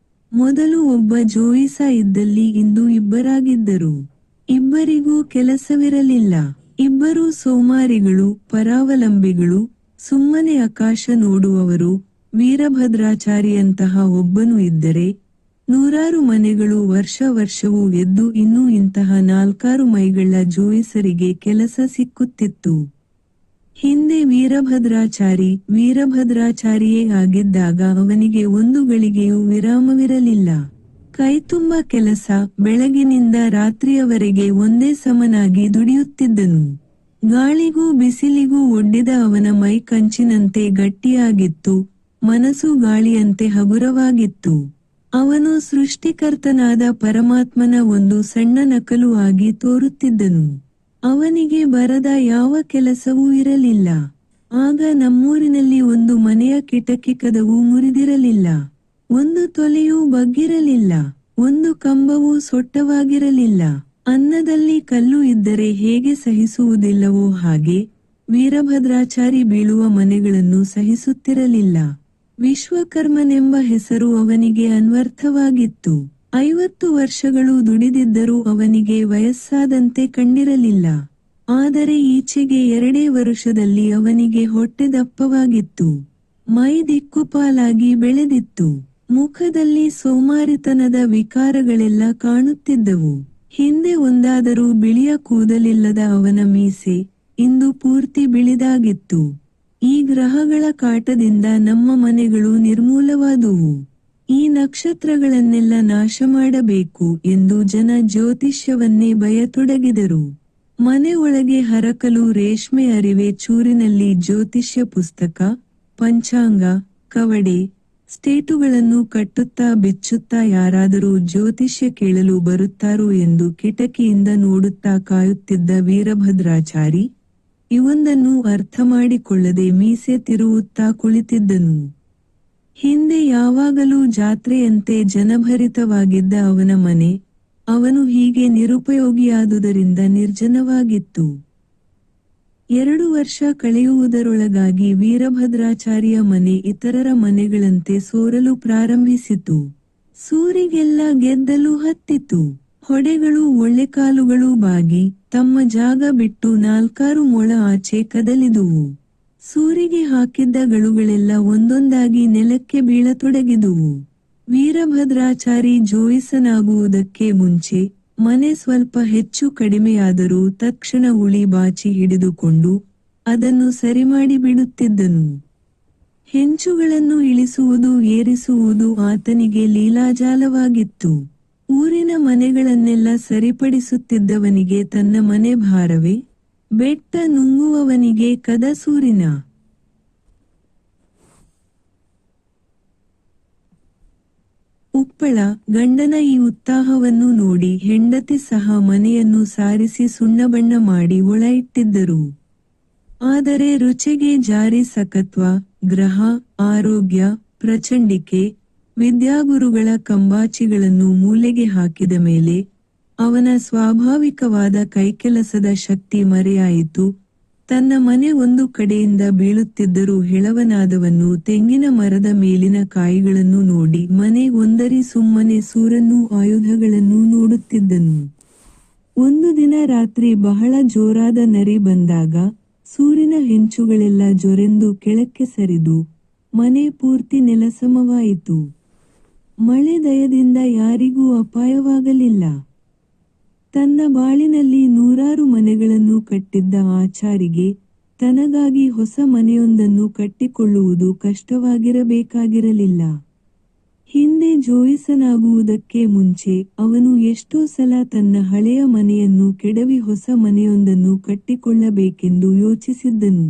ಮೊದಲು ಒಬ್ಬ ಜೋಯಿಸ ಇದ್ದಲ್ಲಿ ಇಂದು ಇಬ್ಬರಾಗಿದ್ದರು. ಇಬ್ಬರಿಗೂ ಕೆಲಸವಿರಲಿಲ್ಲ. ಇಬ್ಬರೂ ಸೋಮಾರಿಗಳು, ಪರಾವಲಂಬಿಗಳು, ಸುಮ್ಮನೆ ಆಕಾಶ ನೋಡುವವರು. ವೀರಭದ್ರಾಚಾರಿಯಂತಹ ಒಬ್ಬನು ಇದ್ದರೆ ನೂರಾರು ಮನೆಗಳು ವರ್ಷವೂ ಎದ್ದು ಇನ್ನೂ ಇಂತಹ 4 ಮೈಗಳ್ಳ ಜೋಯಿಸರಿಗೆ ಕೆಲಸ ಸಿಕ್ಕುತ್ತಿತ್ತು. ಹಿಂದೆ ವೀರಭದ್ರಾಚಾರಿಯೇ ಆಗಿದ್ದಾಗ ಅವನಿಗೆ ಒಂದು ಗಳಿಗೆಯೂ ವಿರಾಮವಿರಲಿಲ್ಲ. ಕೈತುಂಬ ಕೆಲಸ, ಬೆಳಗಿನಿಂದ ರಾತ್ರಿಯವರೆಗೆ ಒಂದೇ ಸಮನಾಗಿ ದುಡಿಯುತ್ತಿದ್ದನು. ಗಾಳಿಗೂ ಬಿಸಿಲಿಗೂ ಒಡ್ಡಿದ ಅವನ ಮೈ ಕಂಚಿನಂತೆ ಗಟ್ಟಿಯಾಗಿತ್ತು, ಮನಸ್ಸು ಗಾಳಿಯಂತೆ ಹಗುರವಾಗಿತ್ತು. ಅವನು ಸೃಷ್ಟಿಕರ್ತನಾದ ಪರಮಾತ್ಮನ ಒಂದು ಸಣ್ಣ ನಕಲು ಆಗಿ ತೋರುತ್ತಿದ್ದನು. ಅವನಿಗೆ ಬರದ ಯಾವ ಕೆಲಸವೂ ಇರಲಿಲ್ಲ. ಆಗ ನಮ್ಮೂರಿನಲ್ಲಿ ಒಂದು ಮನೆಯ ಕಿಟಕಿ ಕದವು ಮುರಿದಿರಲಿಲ್ಲ. ಒಂದು ತೊಲೆಯೂ ಬಗ್ಗಿರಲಿಲ್ಲ. ಒಂದು ಕಂಬವೂ ಸೊಟ್ಟವಾಗಿರಲಿಲ್ಲ. ಅನ್ನದಲ್ಲಿ ಕಲ್ಲು ಇದ್ದರೆ ಹೇಗೆ ಸಹಿಸುವುದಿಲ್ಲವೋ ಹಾಗೆ ವೀರಭದ್ರಾಚಾರಿ ಬೀಳುವ ಮನೆಗಳನ್ನು ಸಹಿಸುತ್ತಿರಲಿಲ್ಲ. ವಿಶ್ವಕರ್ಮನೆಂಬ ಹೆಸರು ಅವನಿಗೆ ಅನ್ವರ್ಥವಾಗಿತ್ತು. 50 ವರ್ಷಗಳು ದುಡಿದಿದ್ದರೂ ಅವನಿಗೆ ವಯಸ್ಸಾದಂತೆ ಕಂಡಿರಲಿಲ್ಲ. ಆದರೆ ಈಚೆಗೆ 2 ವರುಷದಲ್ಲಿ ಅವನಿಗೆ ಹೊಟ್ಟೆ ದಪ್ಪವಾಗಿತ್ತು. ಮೈ ದಿಕ್ಕುಪಾಲಾಗಿ ಬೆಳೆದಿತ್ತು. ಮುಖದಲ್ಲಿ ಸೋಮಾರಿತನದ ವಿಕಾರಗಳೆಲ್ಲ ಕಾಣುತ್ತಿದ್ದವು. ಹಿಂದೆ ಒಂದಾದರೂ ಬಿಳಿಯ ಕೂದಲಿಲ್ಲದ ಅವನ ಮೀಸೆ ಇಂದು ಪೂರ್ತಿ ಬಿಳಿದಾಗಿತ್ತು. ಈ ಗ್ರಹಗಳ ಕಾಟದಿಂದ ನಮ್ಮ ಮನೆಗಳು ನಿರ್ಮೂಲವಾದುವು. ಈ ನಕ್ಷತ್ರಗಳನ್ನೆಲ್ಲ ನಾಶ ಮಾಡಬೇಕು ಎಂದು ಜನ ಜ್ಯೋತಿಷ್ಯವನ್ನೇ ಬಯತೊಡಗಿದರು. ಮನೆ ಒಳಗೆ ಹರಕಲು ರೇಷ್ಮೆ ಅರಿವೆ ಚೂರಿನಲ್ಲಿ ಜ್ಯೋತಿಷ್ಯ ಪುಸ್ತಕ, ಪಂಚಾಂಗ, ಕವಡೆ, ಸ್ಟೇಟುಗಳನ್ನು ಕಟ್ಟುತ್ತಾ ಬಿಚ್ಚುತ್ತಾ ಯಾರಾದರೂ ಜ್ಯೋತಿಷ್ಯ ಕೇಳಲು ಬರುತ್ತಾರೋ ಎಂದು ಕಿಟಕಿಯಿಂದ ನೋಡುತ್ತಾ ಕಾಯುತ್ತಿದ್ದ ವೀರಭದ್ರಾಚಾರಿ ಇವೊಂದನ್ನು ಅರ್ಥಮಾಡಿಕೊಳ್ಳದೆ ಮೀಸೆ ತಿರುವುತ್ತಾ ಕುಳಿತಿದ್ದನು. ಹಿಂದೆ ಯಾವಾಗಲೂ ಜಾತ್ರೆಯಂತೆ ಜನಭರಿತವಾಗಿದ್ದ ಅವನ ಮನೆ ಅವನು ಹೀಗೆ ನಿರುಪಯೋಗಿಯಾದುದರಿಂದ ನಿರ್ಜನವಾಗಿತ್ತು. 2 ವರ್ಷ ಕಳೆಯುವುದರೊಳಗಾಗಿ ವೀರಭದ್ರಾಚಾರ್ಯ ಮನೆ ಇತರರ ಮನೆಗಳಂತೆ ಸೋರಲು ಪ್ರಾರಂಭಿಸಿತು. ಸೂರಿಗೆಲ್ಲ ಗೆದ್ದಲು ಹತ್ತಿತು. ಹೊಡೆಗಳು ಒಳ್ಳೆಕಾಲುಗಳು ಬಾಗಿ ತಮ್ಮ ಜಾಗ ಬಿಟ್ಟು 4 ಮೊಳ ಆಚೆ ಕದಲಿದುವು. ಸೂರಿಗೆ ಹಾಕಿದ್ದ ಗಳುಗಳೆಲ್ಲ ಒಂದೊಂದಾಗಿ ನೆಲಕ್ಕೆ ಬೀಳತೊಡಗಿದುವು. ವೀರಭದ್ರಾಚಾರಿ ಜೋಯಿಸನಾಗುವುದಕ್ಕೆ ಮುಂಚೆ ಮನೆ ಸ್ವಲ್ಪ ಹೆಚ್ಚು ಕಡಿಮೆಯಾದರೂ ತಕ್ಷಣ ಉಳಿ ಬಾಚಿ ಹಿಡಿದುಕೊಂಡು ಅದನ್ನು ಸರಿಮಾಡಿ ಬಿಡುತ್ತಿದ್ದನು. ಹೆಂಚುಗಳನ್ನು ಇಳಿಸುವುದು ಏರಿಸುವುದು ಆತನಿಗೆ ಲೀಲಾಜಾಲವಾಗಿತ್ತು. ಊರಿನ ಮನೆಗಳನ್ನೆಲ್ಲ ಸರಿಪಡಿಸುತ್ತಿದ್ದವನಿಗೆ ತನ್ನ ಮನೆ ಭಾರವೇ, ಬೆಟ್ಟ ನುಂಗುವವನಿಗೆ ಕದಸೂರಿನ ಉಪ್ಪಳ, ಗಂಡನ ಈ ಉತ್ಸಾಹವನ್ನು ನೋಡಿ ಹೆಂಡತಿ ಸಹ ಮನೆಯನ್ನು ಸಾರಿಸಿ ಸುಣ್ಣಬಣ್ಣ ಮಾಡಿ ಒಳ ಇಟ್ಟಿದ್ದರು. ಆದರೆ ರುಚಿಗೆ ಜಾರಿ ಸಕತ್ವ, ಗ್ರಹ, ಆರೋಗ್ಯ, ಪ್ರಚಂಡಿಕೆ, ವಿದ್ಯಾಗುರುಗಳ ಕಂಬಾಚಿಗಳನ್ನು ಮೂಲೆಗೆ ಹಾಕಿದ ಮೇಲೆ, ಅವನ ಸ್ವಾಭಾವಿಕವಾದ ಕೈಕೆಲಸದ ಶಕ್ತಿ ಮರೆಯಾಯಿತು. ತನ್ನ ಮನೆ ಒಂದು ಕಡೆಯಿಂದ ಬೀಳುತ್ತಿದ್ದರೂ ಹೆಳವನಾದವನು ತೆಂಗಿನ ಮರದ ಮೇಲಿನ ಕಾಯಿಗಳನ್ನು ನೋಡಿ ಮನೆ ಒಂದರಿ ಸುಮ್ಮನೆ ಸೂರನ್ನೂ ಆಯುಧಗಳನ್ನೂ ನೋಡುತ್ತಿದ್ದನು. ಒಂದು ದಿನ ರಾತ್ರಿ ಬಹಳ ಜೋರಾದ ನರಿ ಬಂದಾಗ, ಸೂರಿನ ಹೆಂಚುಗಳೆಲ್ಲ ಜೊರೆಂದು ಕೆಳಕ್ಕೆ ಸರಿದು, ಮನೆ ಪೂರ್ತಿ ನೆಲಸಮವಾಯಿತು. ಮಳೆ ದಯದಿಂದ ಯಾರಿಗೂ ಅಪಾಯವಾಗಲಿಲ್ಲ. ತನ್ನ ಬಾಳಿನಲ್ಲಿ 100 ಮನೆಗಳನ್ನು ಕಟ್ಟಿದ್ದ ಆಚಾರಿಗೆ, ತನಗಾಗಿ ಹೊಸ ಮನೆಯೊಂದನ್ನು ಕಟ್ಟಿಕೊಳ್ಳುವುದು ಕಷ್ಟವಾಗಿರಬೇಕಾಗಿರಲಿಲ್ಲ. ಹಿಂದೆ ಜೋಯಿಸನಾಗುವುದಕ್ಕೆ ಮುಂಚೆ ಅವನು ಎಷ್ಟೋ ಸಲ ತನ್ನ ಹಳೆಯ ಮನೆಯನ್ನು ಕೆಡವಿ ಹೊಸ ಮನೆಯೊಂದನ್ನು ಕಟ್ಟಿಕೊಳ್ಳಬೇಕೆಂದು ಯೋಚಿಸಿದ್ದನು.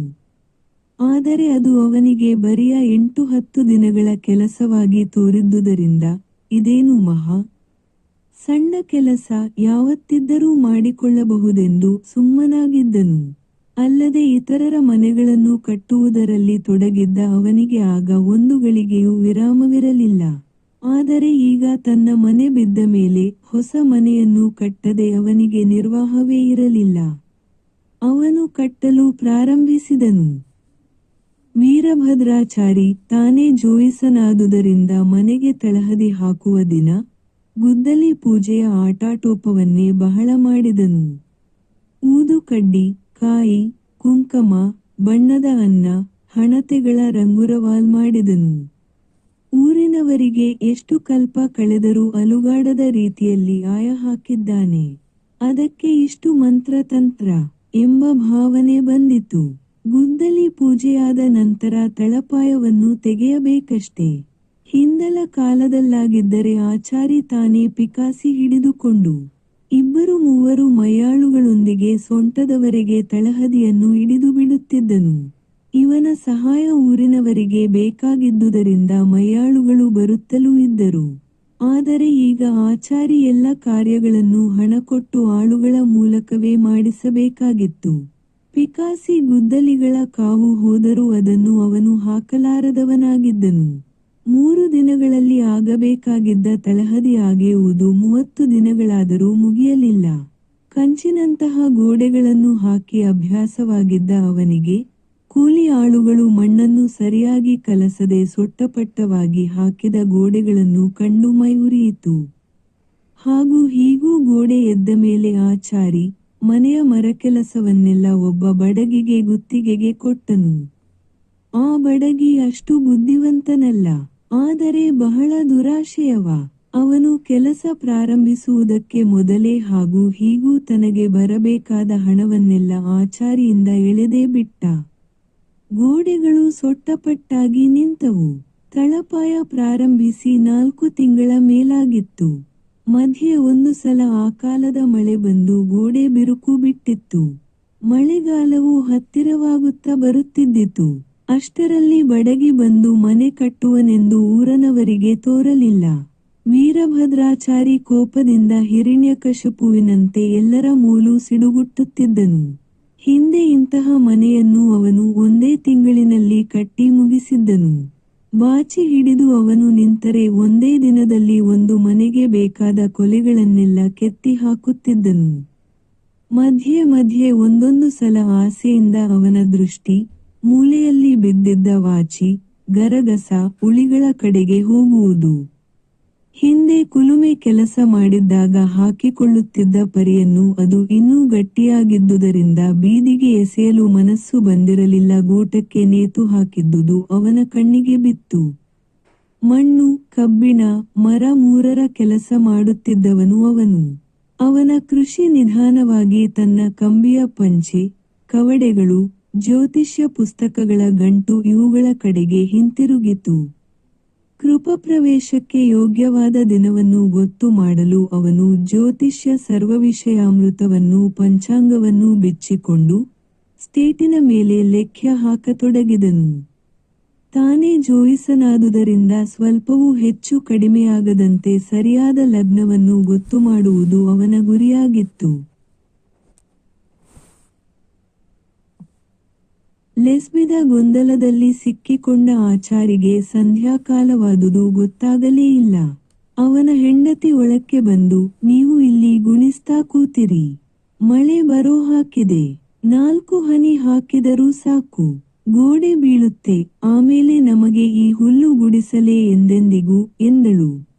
ಆದರೆ ಅದು ಅವನಿಗೆ ಬರಿಯ 8-10 ದಿನಗಳ ಕೆಲಸವಾಗಿ ತೋರಿದ್ದುದರಿಂದ, ಇದೇನು ಮಹಾ ಸಣ್ಣ ಕೆಲಸ, ಯಾವತ್ತಿದ್ದರೂ ಮಾಡಿಕೊಳ್ಳಬಹುದೆಂದು ಸುಮ್ಮನಾಗಿದ್ದನು. ಅಲ್ಲದೆ ಇತರರ ಮನೆಗಳನ್ನು ಕಟ್ಟುವುದರಲ್ಲಿ ತೊಡಗಿದ್ದ ಅವನಿಗೆ ಆಗ ಒಂದು ಗಳಿಗೆಯೂ ವಿರಾಮವಿರಲಿಲ್ಲ. ಆದರೆ ಈಗ ತನ್ನ ಮನೆ ಬಿದ್ದ ಮೇಲೆ ಹೊಸ ಮನೆಯನ್ನು ಕಟ್ಟದೆ ಅವನಿಗೆ ನಿರ್ವಾಹವೇ ಇರಲಿಲ್ಲ. ಅವನು ಕಟ್ಟಲು ಪ್ರಾರಂಭಿಸಿದನು. ವೀರಭದ್ರಾಚಾರಿ ತಾನೇ ಜೋಯಿಸನಾದುದರಿಂದ ಮನೆಗೆ ತಳಹದಿ ಹಾಕುವ ದಿನ, ಗುದ್ದಲಿ ಪೂಜೆಯ ಆಟಾಟೋಪವನ್ನೇ ಬಹಳ ಮಾಡಿದನು. ಊದುಕಡ್ಡಿ, ಕಾಯಿ, ಕುಂಕಮ, ಬಣ್ಣದ ಅನ್ನ, ಹಣತೆಗಳ ರಂಗುರವಾಲ್ ಮಾಡಿದನು. ಊರಿನವರಿಗೆ ಎಷ್ಟು ಕಲ್ಪ ಕಳೆದರೂ ಅಲುಗಾಡದ ರೀತಿಯಲ್ಲಿ ಆಯ ಹಾಕಿದ್ದಾನೆ. ಅದಕ್ಕೆ ಇಷ್ಟು ಮಂತ್ರತಂತ್ರ ಎಂಬ ಭಾವನೆ ಬಂದಿತು. ಗುದ್ದಲಿ ಪೂಜೆಯಾದ ನಂತರ ತಳಪಾಯವನ್ನು ತೆಗೆಯಬೇಕಷ್ಟೇ. ಹಿಂದಲ ಕಾಲದಲ್ಲಾಗಿದ್ದರೆ ಆಚಾರಿ ತಾನೇ ಪಿಕಾಸಿ ಹಿಡಿದುಕೊಂಡು 2-3 ಮೈಯಾಳುಗಳೊಂದಿಗೆ ಸೊಂಟದವರೆಗೆ ತಳಹದಿಯನ್ನು ಹಿಡಿದು ಬಿಡುತ್ತಿದ್ದನು. ಇವನ ಸಹಾಯ ಊರಿನವರಿಗೆ ಬೇಕಾಗಿದ್ದುದರಿಂದ ಮೈಯಾಳುಗಳು ಬರುತ್ತಲೂ ಇದ್ದರು. ಆದರೆ ಈಗ ಆಚಾರಿ ಎಲ್ಲ ಕಾರ್ಯಗಳನ್ನು ಹಣ ಕೊಟ್ಟು ಆಳುಗಳ ಮೂಲಕವೇ ಮಾಡಿಸಬೇಕಾಗಿತ್ತು. ಪಿಕಾಸಿ ಗುದ್ದಲಿಗಳ ಕಾವು ಹೋದರೂ ಅದನ್ನು ಅವನು ಹಾಕಲಾರದವನಾಗಿದ್ದನು. 3 ದಿನಗಳಲ್ಲಿ ಆಗಬೇಕಾಗಿದ್ದ ತಳಹದಿ ಆಗೆಯುವುದು 30 ದಿನಗಳಾದರೂ ಮುಗಿಯಲಿಲ್ಲ. ಕಂಚಿನಂತಹ ಗೋಡೆಗಳನ್ನು ಹಾಕಿ ಅಭ್ಯಾಸವಾಗಿದ್ದ ಅವನಿಗೆ, ಕೂಲಿ ಆಳುಗಳು ಮಣ್ಣನ್ನು ಸರಿಯಾಗಿ ಕಲಸದೆ ಸೊಟ್ಟಪಟ್ಟವಾಗಿ ಹಾಕಿದ ಗೋಡೆಗಳನ್ನು ಕಂಡು ಮೈ ಉರಿಯಿತು. ಹಾಗೂ ಹೀಗೂ ಗೋಡೆ ಎದ್ದ ಮೇಲೆ ಆಚಾರಿ, ಮನೆಯ ಮರಕೆಲಸವನ್ನೆಲ್ಲ ಒಬ್ಬ ಬಡಗಿಗೆ ಗುತ್ತಿಗೆಗೆ ಕೊಟ್ಟನು. ಆ ಬಡಗಿ ಅಷ್ಟು ಬುದ್ಧಿವಂತನಲ್ಲ. ಆದರೆ ಬಹಳ ದುರಾಶೆಯವ. ಅವನು ಕೆಲಸ ಪ್ರಾರಂಭಿಸುವುದಕ್ಕೆ ಮೊದಲೇ ಹಾಗೂ ಹೀಗೂ ತನಗೆ ಬರಬೇಕಾದ ಹಣವನ್ನೆಲ್ಲ ಆಚಾರಿಯಿಂದ ಎಳೆದೇ ಬಿಟ್ಟ. ಗೋಡೆಗಳು ಸೊಟ್ಟಪಟ್ಟಾಗಿ ನಿಂತವು. ತಳಪಾಯ ಪ್ರಾರಂಭಿಸಿ 4 ತಿಂಗಳ ಮೇಲಾಗಿತ್ತು. ಮಧ್ಯೆ ಒಂದು ಸಲ ಆಕಾಲದ ಮಳೆ ಬಂದು ಗೋಡೆ ಬಿರುಕು ಬಿಟ್ಟಿತ್ತು. ಮಳೆಗಾಲವು ಹತ್ತಿರವಾಗುತ್ತಾ ಬರುತ್ತಿದ್ದಿತು. ಅಷ್ಟರಲ್ಲಿ ಬಡಗಿ ಬಂದು ಮನೆ ಕಟ್ಟುವನೆಂದು ಊರನವರಿಗೆ ತೋರಲಿಲ್ಲ. ವೀರಭದ್ರಾಚಾರಿ ಕೋಪದಿಂದ ಹಿರಣ್ಯಕಶಿಪುವಿನಂತೆ ಎಲ್ಲರ ಮೂಲೂ ಸಿಡುಗುಟ್ಟುತ್ತಿದ್ದನು. ಹಿಂದೆ ಇಂತಹ ಮನೆಯನ್ನು ಅವನು ಒಂದೇ ತಿಂಗಳಿನಲ್ಲಿ ಕಟ್ಟಿ ಮುಗಿಸಿದ್ದನು. ಬಾಚಿ ಹಿಡಿದು ಅವನು ನಿಂತರೆ ಒಂದೇ ದಿನದಲ್ಲಿ ಒಂದು ಮನೆಗೆ ಬೇಕಾದ ಕೊಲೆಗಳನ್ನೆಲ್ಲ ಕೆತ್ತಿ ಹಾಕುತ್ತಿದ್ದನು. ಮಧ್ಯೆ ಮಧ್ಯೆ ಒಂದೊಂದು ಸಲ ಆಸೆಯಿಂದ ಅವನ ದೃಷ್ಟಿ ಮೂಲೆಯಲ್ಲಿ ಬಿದ್ದಿದ್ದ ವಾಚಿ, ಗರಗಸ, ಉಳಿಗಳ ಕಡೆಗೆ ಹೋಗುವುದು. ಹಿಂದೆ ಕುಲುಮೆ ಕೆಲಸ ಮಾಡಿದ್ದಾಗ ಹಾಕಿಕೊಳ್ಳುತ್ತಿದ್ದ ಪರಿಯನ್ನು ಅದು ಇನ್ನೂ ಗಟ್ಟಿಯಾಗಿದ್ದುದರಿಂದ ಬೀದಿಗೆ ಎಸೆಯಲು ಮನಸ್ಸು ಬಂದಿರಲಿಲ್ಲ. ಗೋಟಕ್ಕೆ ನೇತು ಹಾಕಿದ್ದುದು ಅವನ ಕಣ್ಣಿಗೆ ಬಿತ್ತು. ಮಣ್ಣು, ಕಬ್ಬಿಣ, ಮರ 3ರ ಕೆಲಸ ಮಾಡುತ್ತಿದ್ದವನು ಅವನು. ಅವನ ಕೃಷಿ ನಿಧಾನವಾಗಿ ತನ್ನ ಕಂಬಿಯ ಪಂಚೆ, ಕವಡೆಗಳು, ಜ್ಯೋತಿಷ್ಯ ಪುಸ್ತಕಗಳ ಗಂಟು ಇವುಗಳ ಕಡೆಗೆ ಹಿಂತಿರುಗಿತು. ಕೃಪಪ್ರವೇಶಕ್ಕೆ ಯೋಗ್ಯವಾದ ದಿನವನ್ನು ಗೊತ್ತು ಮಾಡಲು ಅವನು ಜ್ಯೋತಿಷ್ಯ ಸರ್ವವಿಷಯಾಮೃತವನ್ನೂ ಪಂಚಾಂಗವನ್ನೂ ಬಿಚ್ಚಿಕೊಂಡು ಸ್ಟೇಟಿನ ಮೇಲೆ ಲೆಖ್ಯ ಹಾಕತೊಡಗಿದನು. ತಾನೇ ಜೋಯಿಸನಾದುದರಿಂದ ಸ್ವಲ್ಪವೂ ಹೆಚ್ಚು ಕಡಿಮೆಯಾಗದಂತೆ ಸರಿಯಾದ ಲಗ್ನವನ್ನು ಗೊತ್ತುಮಾಡುವುದು ಅವನ ಗುರಿಯಾಗಿತ್ತು. ಲೆಸ್ಬಿದ ಗೊಂದಲದಲ್ಲಿ ಸಿಕ್ಕಿಕೊಂಡ ಆಚಾರಿಗೆ ಸಂಧ್ಯಾಕಾಲವಾದುದು ಗೊತ್ತಾಗಲೇ ಇಲ್ಲ. ಅವನ ಹೆಂಡತಿ ಒಳಕ್ಕೆ ಬಂದು, ನೀವು ಇಲ್ಲಿ ಗುಣಿಸ್ತಾ ಕೂತಿರಿ. ಮಳೆ ಬರೋ ಹಾಕಿದೆ. 4 ಹನಿ ಹಾಕಿದರೂ ಸಾಕು. ಗೋಡೆ ಬೀಳುತ್ತೆ, ಆಮೇಲೆ ನಮಗೆ ಈ ಹುಲ್ಲು ಗುಡಿಸಲೇ ಎಂದೆಂದಿಗೂ ಎಂದಳು.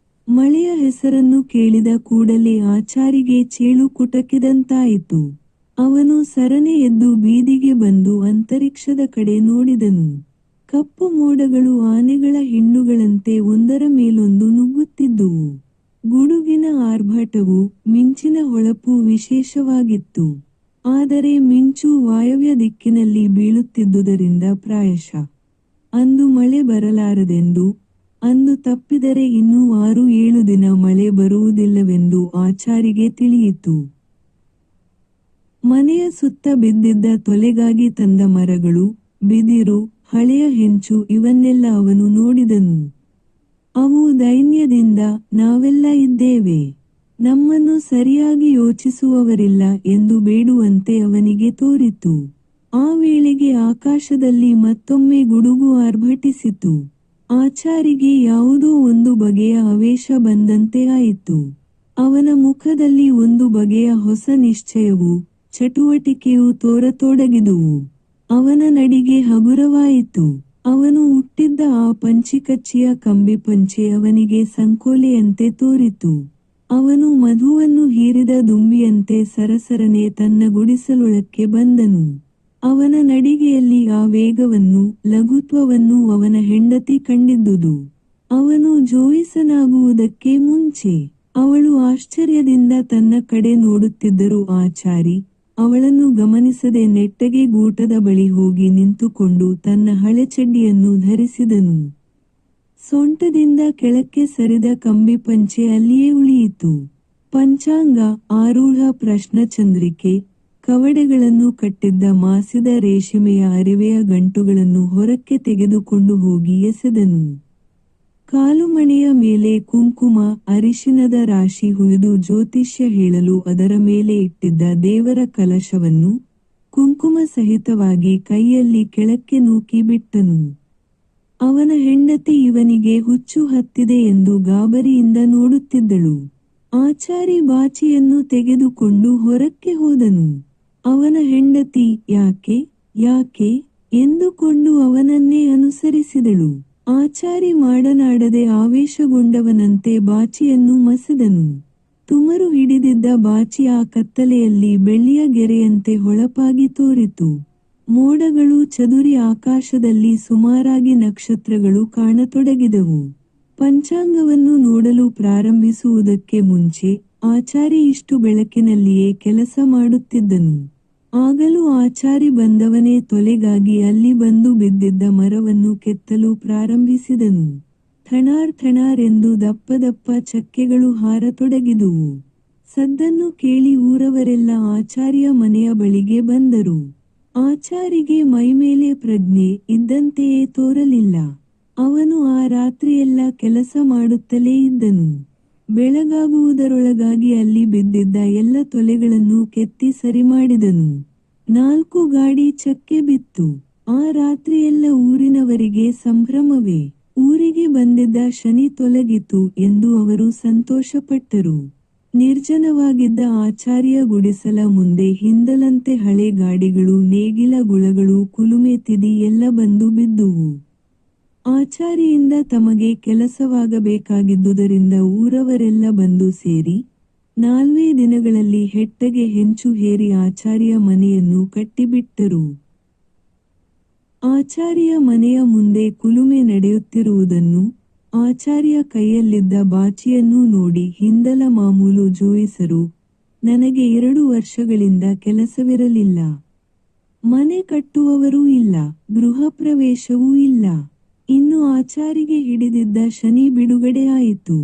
ಮಳೆಯ ಹೆಸರನ್ನು ಕೇಳಿದ ಕೂಡಲೇ ಆಚಾರಿಗೆ ಚೇಳು ಕುಟಕಿದಂತಾಯಿತು. ಅವನು ಸರನೆ ಎದ್ದು ಬೀದಿಗೆ ಬಂದು ಅಂತರಿಕ್ಷದ ಕಡೆ ನೋಡಿದನು. ಕಪ್ಪು ಮೋಡಗಳು ಆನೆಗಳ ಹಿಂಡುಗಳಂತೆ ಒಂದರ ಮೇಲೊಂದು ನುಗ್ಗುತ್ತಿದ್ದುವು. ಗುಡುಗಿನ ಆರ್ಭಟವು, ಮಿಂಚಿನ ಹೊಳಪು ವಿಶೇಷವಾಗಿತ್ತು. ಆದರೆ ಮಿಂಚು ವಾಯವ್ಯ ದಿಕ್ಕಿನಲ್ಲಿ ಬೀಳುತ್ತಿದ್ದುದರಿಂದ ಪ್ರಾಯಶಃ ಅಂದು ಮಳೆ ಬರಲಾರದೆಂದು, ಅಂದು ತಪ್ಪಿದರೆ ಇನ್ನೂ 6-7 ದಿನ ಮಳೆ ಬರುವುದಿಲ್ಲವೆಂದು ಆಚಾರಿಗೆ ತಿಳಿಯಿತು. ಮನೆಯ ಸುತ್ತ ಬಿದ್ದಿದ್ದ ತೊಲೆಗಾಗಿ ತಂದ ಮರಗಳು, ಬಿದಿರು, ಹಳೆಯ ಹೆಂಚು ಇವನ್ನೆಲ್ಲ ಅವನು ನೋಡಿದನು. ಅವು ದೈನ್ಯದಿಂದ, ನಾವೆಲ್ಲ ಇದ್ದೇವೆ, ನಮ್ಮನ್ನು ಸರಿಯಾಗಿ ಯೋಚಿಸುವವರಿಲ್ಲ ಎಂದು ಬೇಡುವಂತೆ ಅವನಿಗೆ ತೋರಿತು. ಆ ವೇಳೆಗೆ ಆಕಾಶದಲ್ಲಿ ಮತ್ತೊಮ್ಮೆ ಗುಡುಗು ಆರ್ಭಟಿಸಿತು. ಆಚಾರಿಗೆ ಯಾವುದೋ ಒಂದು ಬಗೆಯ ಆವೇಶ ಬಂದಂತೆ ಆಯಿತು. ಅವನ ಮುಖದಲ್ಲಿ ಒಂದು ಬಗೆಯ ಹೊಸ ನಿಶ್ಚಯವೂ ಚಟುವಟಿಕೆಯೂ ತೋರತೊಡಗಿದುವು. ಅವನ ನಡಿಗೆ ಹಗುರವಾಯಿತು. ಅವನು ಹುಟ್ಟಿದ್ದ ಆ ಪಂಚಿಕಚ್ಚಿಯ ಕಂಬಿಪಂಚೆ ಅವನಿಗೆ ಸಂಕೋಲೆಯಂತೆ ತೋರಿತು. ಅವನು ಮಧುವನ್ನು ಹೀರಿದ ದುಂಬಿಯಂತೆ ಸರಸರನೆ ತನ್ನ ಗುಡಿಸಲೊಳಕ್ಕೆ ಬಂದನು. ಅವನ ನಡಿಗೆಯಲ್ಲಿ ಆ ವೇಗವನ್ನು, ಲಘುತ್ವವನ್ನು ಅವನ ಹೆಂಡತಿ ಕಂಡಿದ್ದುದು. ಅವನು ಜೋಯಿಸನಾಗುವುದಕ್ಕೆ ಮುಂಚೆ ಅವಳು ಆಶ್ಚರ್ಯದಿಂದ ತನ್ನ ಕಡೆ ನೋಡುತ್ತಿದ್ದರೂ ಆಚಾರಿ ಅವಳನ್ನು ಗಮನಿಸದೆ ನೆಟ್ಟಗೆ ಗೂಟದ ಬಳಿ ಹೋಗಿ ನಿಂತುಕೊಂಡು ತನ್ನ ಹಳೆ ಚಡ್ಡಿಯನ್ನು ಧರಿಸಿದನು. ಸೊಂಟದಿಂದ ಕೆಳಕ್ಕೆ ಸರಿದ ಕಂಬಿಪಂಚೆ ಅಲ್ಲಿಯೇ ಉಳಿಯಿತು. ಪಂಚಾಂಗ, ಆರೂಢ ಪ್ರಶ್ನಚಂದ್ರಿಕೆ, ಕವಡೆಗಳನ್ನು ಕಟ್ಟಿದ್ದ ಮಾಸಿದ ರೇಷ್ಮೆಯ ಅರಿವೆಯ ಗಂಟುಗಳನ್ನು ಹೊರಕ್ಕೆ ತೆಗೆದುಕೊಂಡು ಹೋಗಿ ಎಸೆದನು. ಕಾಲುಮಣೆಯ ಮೇಲೆ ಕುಂಕುಮ, ಅರಿಶಿನದ ರಾಶಿ ಹುಯ್ದು ಜ್ಯೋತಿಷ್ಯ ಹೇಳಲು ಅದರ ಮೇಲೆ ಇಟ್ಟಿದ್ದ ದೇವರ ಕಲಶವನ್ನು ಕುಂಕುಮ ಸಹಿತವಾಗಿ ಕೈಯಲ್ಲಿ ಕೆಳಕ್ಕೆ ನೂಕಿ ಬಿಟ್ಟನು. ಅವನ ಹೆಂಡತಿ ಇವನಿಗೆ ಹುಚ್ಚು ಹತ್ತಿದೆ ಎಂದು ಗಾಬರಿಯಿಂದ ನೋಡುತ್ತಿದ್ದಳು. ಆಚಾರಿ ಬಾಚಿಯನ್ನು ತೆಗೆದುಕೊಂಡು ಹೊರಕ್ಕೆ ಹೋದನು. ಅವನ ಹೆಂಡತಿ ಯಾಕೆ ಯಾಕೆ ಎಂದುಕೊಂಡು ಅವನನ್ನೇ ಅನುಸರಿಸಿದಳು. ಆಚಾರಿ ಮಾಡನಾಡದೆ ಆವೇಶಗೊಂಡವನಂತೆ ಬಾಚಿಯನ್ನು ಮಸೆದನು. ತುಮರು ಹಿಡಿದಿದ್ದ ಬಾಚಿ ಆ ಕತ್ತಲೆಯಲ್ಲಿ ಬೆಳ್ಳಿಯ ಗೆರೆಯಂತೆ ಹೊಳಪಾಗಿ ತೋರಿತು. ಮೋಡಗಳು ಚದುರಿ ಆಕಾಶದಲ್ಲಿ ಸುಮಾರಾಗಿ ನಕ್ಷತ್ರಗಳು ಕಾಣತೊಡಗಿದವು. ಪಂಚಾಂಗವನ್ನು ನೋಡಲು ಪ್ರಾರಂಭಿಸುವುದಕ್ಕೆ ಮುಂಚೆ ಆಚಾರಿ ಇಷ್ಟು ಬೆಳಕಿನಲ್ಲಿಯೇ ಕೆಲಸ ಮಾಡುತ್ತಿದ್ದನು. ಆಗಲೂ ಆಚಾರಿ ಬಂದವನೇ ತೊಲೆಗಾಗಿ ಅಲ್ಲಿ ಬಂದು ಬಿದ್ದಿದ್ದ ಮರವನ್ನು ಕೆತ್ತಲು ಪ್ರಾರಂಭಿಸಿದನು. ಥಣಾರ್ ಥಣಾರ್ ಎಂದು ದಪ್ಪ ದಪ್ಪ ಚಕ್ಕೆಗಳು ಹಾರತೊಡಗಿದುವು. ಸದ್ದನ್ನು ಕೇಳಿ ಊರವರೆಲ್ಲ ಆಚಾರ್ಯ ಮನೆಯ ಬಳಿಗೆ ಬಂದರು. ಆಚಾರಿಗೆ ಮೈಮೇಲೆ ಪ್ರಜ್ಞೆ ಇದ್ದಂತೆಯೇ ತೋರಲಿಲ್ಲ. ಅವನು ಆ ರಾತ್ರಿಯೆಲ್ಲ ಕೆಲಸ ಮಾಡುತ್ತಲೇ ಇದ್ದನು. ಬೆಳಗಾಗುವುದರೊಳಗಾಗಿ ಅಲ್ಲಿ ಬಿದ್ದಿದ್ದ ಎಲ್ಲ ತೊಲೆಗಳನ್ನು ಕೆತ್ತಿ ಸರಿಮಾಡಿದನು. 4 ಗಾಡಿ ಚಕ್ಕೆ ಬಿತ್ತು. ಆ ರಾತ್ರಿಯೆಲ್ಲ ಊರಿನವರಿಗೆ ಸಂಭ್ರಮವೇ. ಊರಿಗೆ ಬಂದಿದ್ದ ಶನಿ ತೊಲಗಿತು ಎಂದು ಅವರು ಸಂತೋಷಪಟ್ಟರು. ನಿರ್ಜನವಾಗಿದ್ದ ಆಚಾರ್ಯ ಗುಡಿಸಲ ಮುಂದೆ ಹಿಂದಲಂತೆ ಹಳೆ ಗಾಡಿಗಳು, ನೇಗಿಲ ಗುಳಗಳು, ಕುಲುಮೆ ತಿದಿ ಎಲ್ಲ ಬಂದು ಬಿದ್ದುವು. ಆಚಾರಿಯಿಂದ ತಮಗೆ ಕೆಲಸವಾಗಬೇಕಾಗಿದ್ದುದರಿಂದ ಊರವರೆಲ್ಲ ಬಂದು ಸೇರಿ 4 ದಿನಗಳಲ್ಲಿ ಹೆಟ್ಟಗೆ ಹೆಂಚು ಹೇರಿ ಆಚಾರ್ಯ ಮನೆಯನ್ನು ಕಟ್ಟಿಬಿಟ್ಟರು. ಆಚಾರ್ಯ ಮನೆಯ ಮುಂದೆ ಕುಲುಮೆ ನಡೆಯುತ್ತಿರುವುದನ್ನು, ಆಚಾರ್ಯ ಕೈಯಲ್ಲಿದ್ದ ಬಾಚಿಯನ್ನು ನೋಡಿ ಹಿಂದಲ ಮಾಮೂಲು ಜೋಯಿಸರು, ನನಗೆ 2 ವರ್ಷಗಳಿಂದ ಕೆಲಸವಿರಲಿಲ್ಲ, ಮನೆ ಕಟ್ಟುವವರೂ ಇಲ್ಲ, ಗೃಹ ಪ್ರವೇಶವೂ ಇಲ್ಲ, ಇನ್ನು ಆಚಾರಿಗೆ ಹಿಡಿದಿದ್ದ ಶನಿ ಬಿಡುಗಡೆ ಆಯಿತು,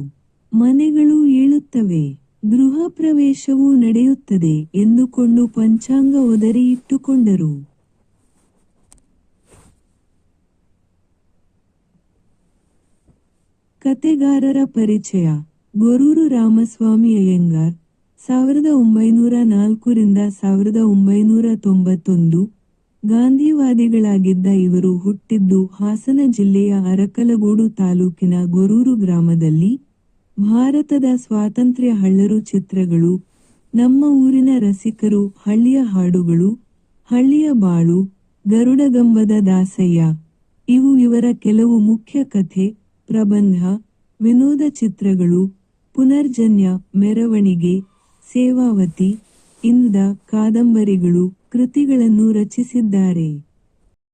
ಮನೆಗಳು ಏಳುತ್ತವೆ, ಗೃಹ ಪ್ರವೇಶವೂ ನಡೆಯುತ್ತದೆ ಎಂದುಕೊಂಡು ಪಂಚಾಂಗ ಒದರಿ ಇಟ್ಟುಕೊಂಡರು. ಕತೆಗಾರರ ಪರಿಚಯ. ಗೊರೂರು ರಾಮಸ್ವಾಮಿ ಅಯ್ಯಂಗಾರ್ 1904 1991. ಗಾಂಧಿವಾದಿಗಳಾಗಿದ್ದ ಇವರು ಹುಟ್ಟಿದ್ದು ಹಾಸನ ಜಿಲ್ಲೆಯ ಅರಕಲಗೂಡು ತಾಲೂಕಿನ ಗೊರೂರು ಗ್ರಾಮದಲ್ಲಿ. ಭಾರತದ ಸ್ವಾತಂತ್ರ್ಯ ಹಳ್ಳರು ಚಿತ್ರಗಳು, ನಮ್ಮ ಊರಿನ ರಸಿಕರು, ಹಳ್ಳಿಯ ಹಾಡುಗಳು, ಹಳ್ಳಿಯ ಬಾಳು, ಗರುಡಗಂಬದ ದಾಸಯ್ಯ ಇವು ಇವರ ಕೆಲವು ಮುಖ್ಯ ಕಥೆ, ಪ್ರಬಂಧ, ವಿನೋದ ಚಿತ್ರಗಳು. ಪುನರ್ಜನ್ಯ, ಮೆರವಣಿಗೆ, ಸೇವಾವತಿ, ಇಂದ ಕಾದಂಬರಿಗಳು, ಕೃತಿಗಳನ್ನು ರಚಿಸಿದ್ದಾರೆ.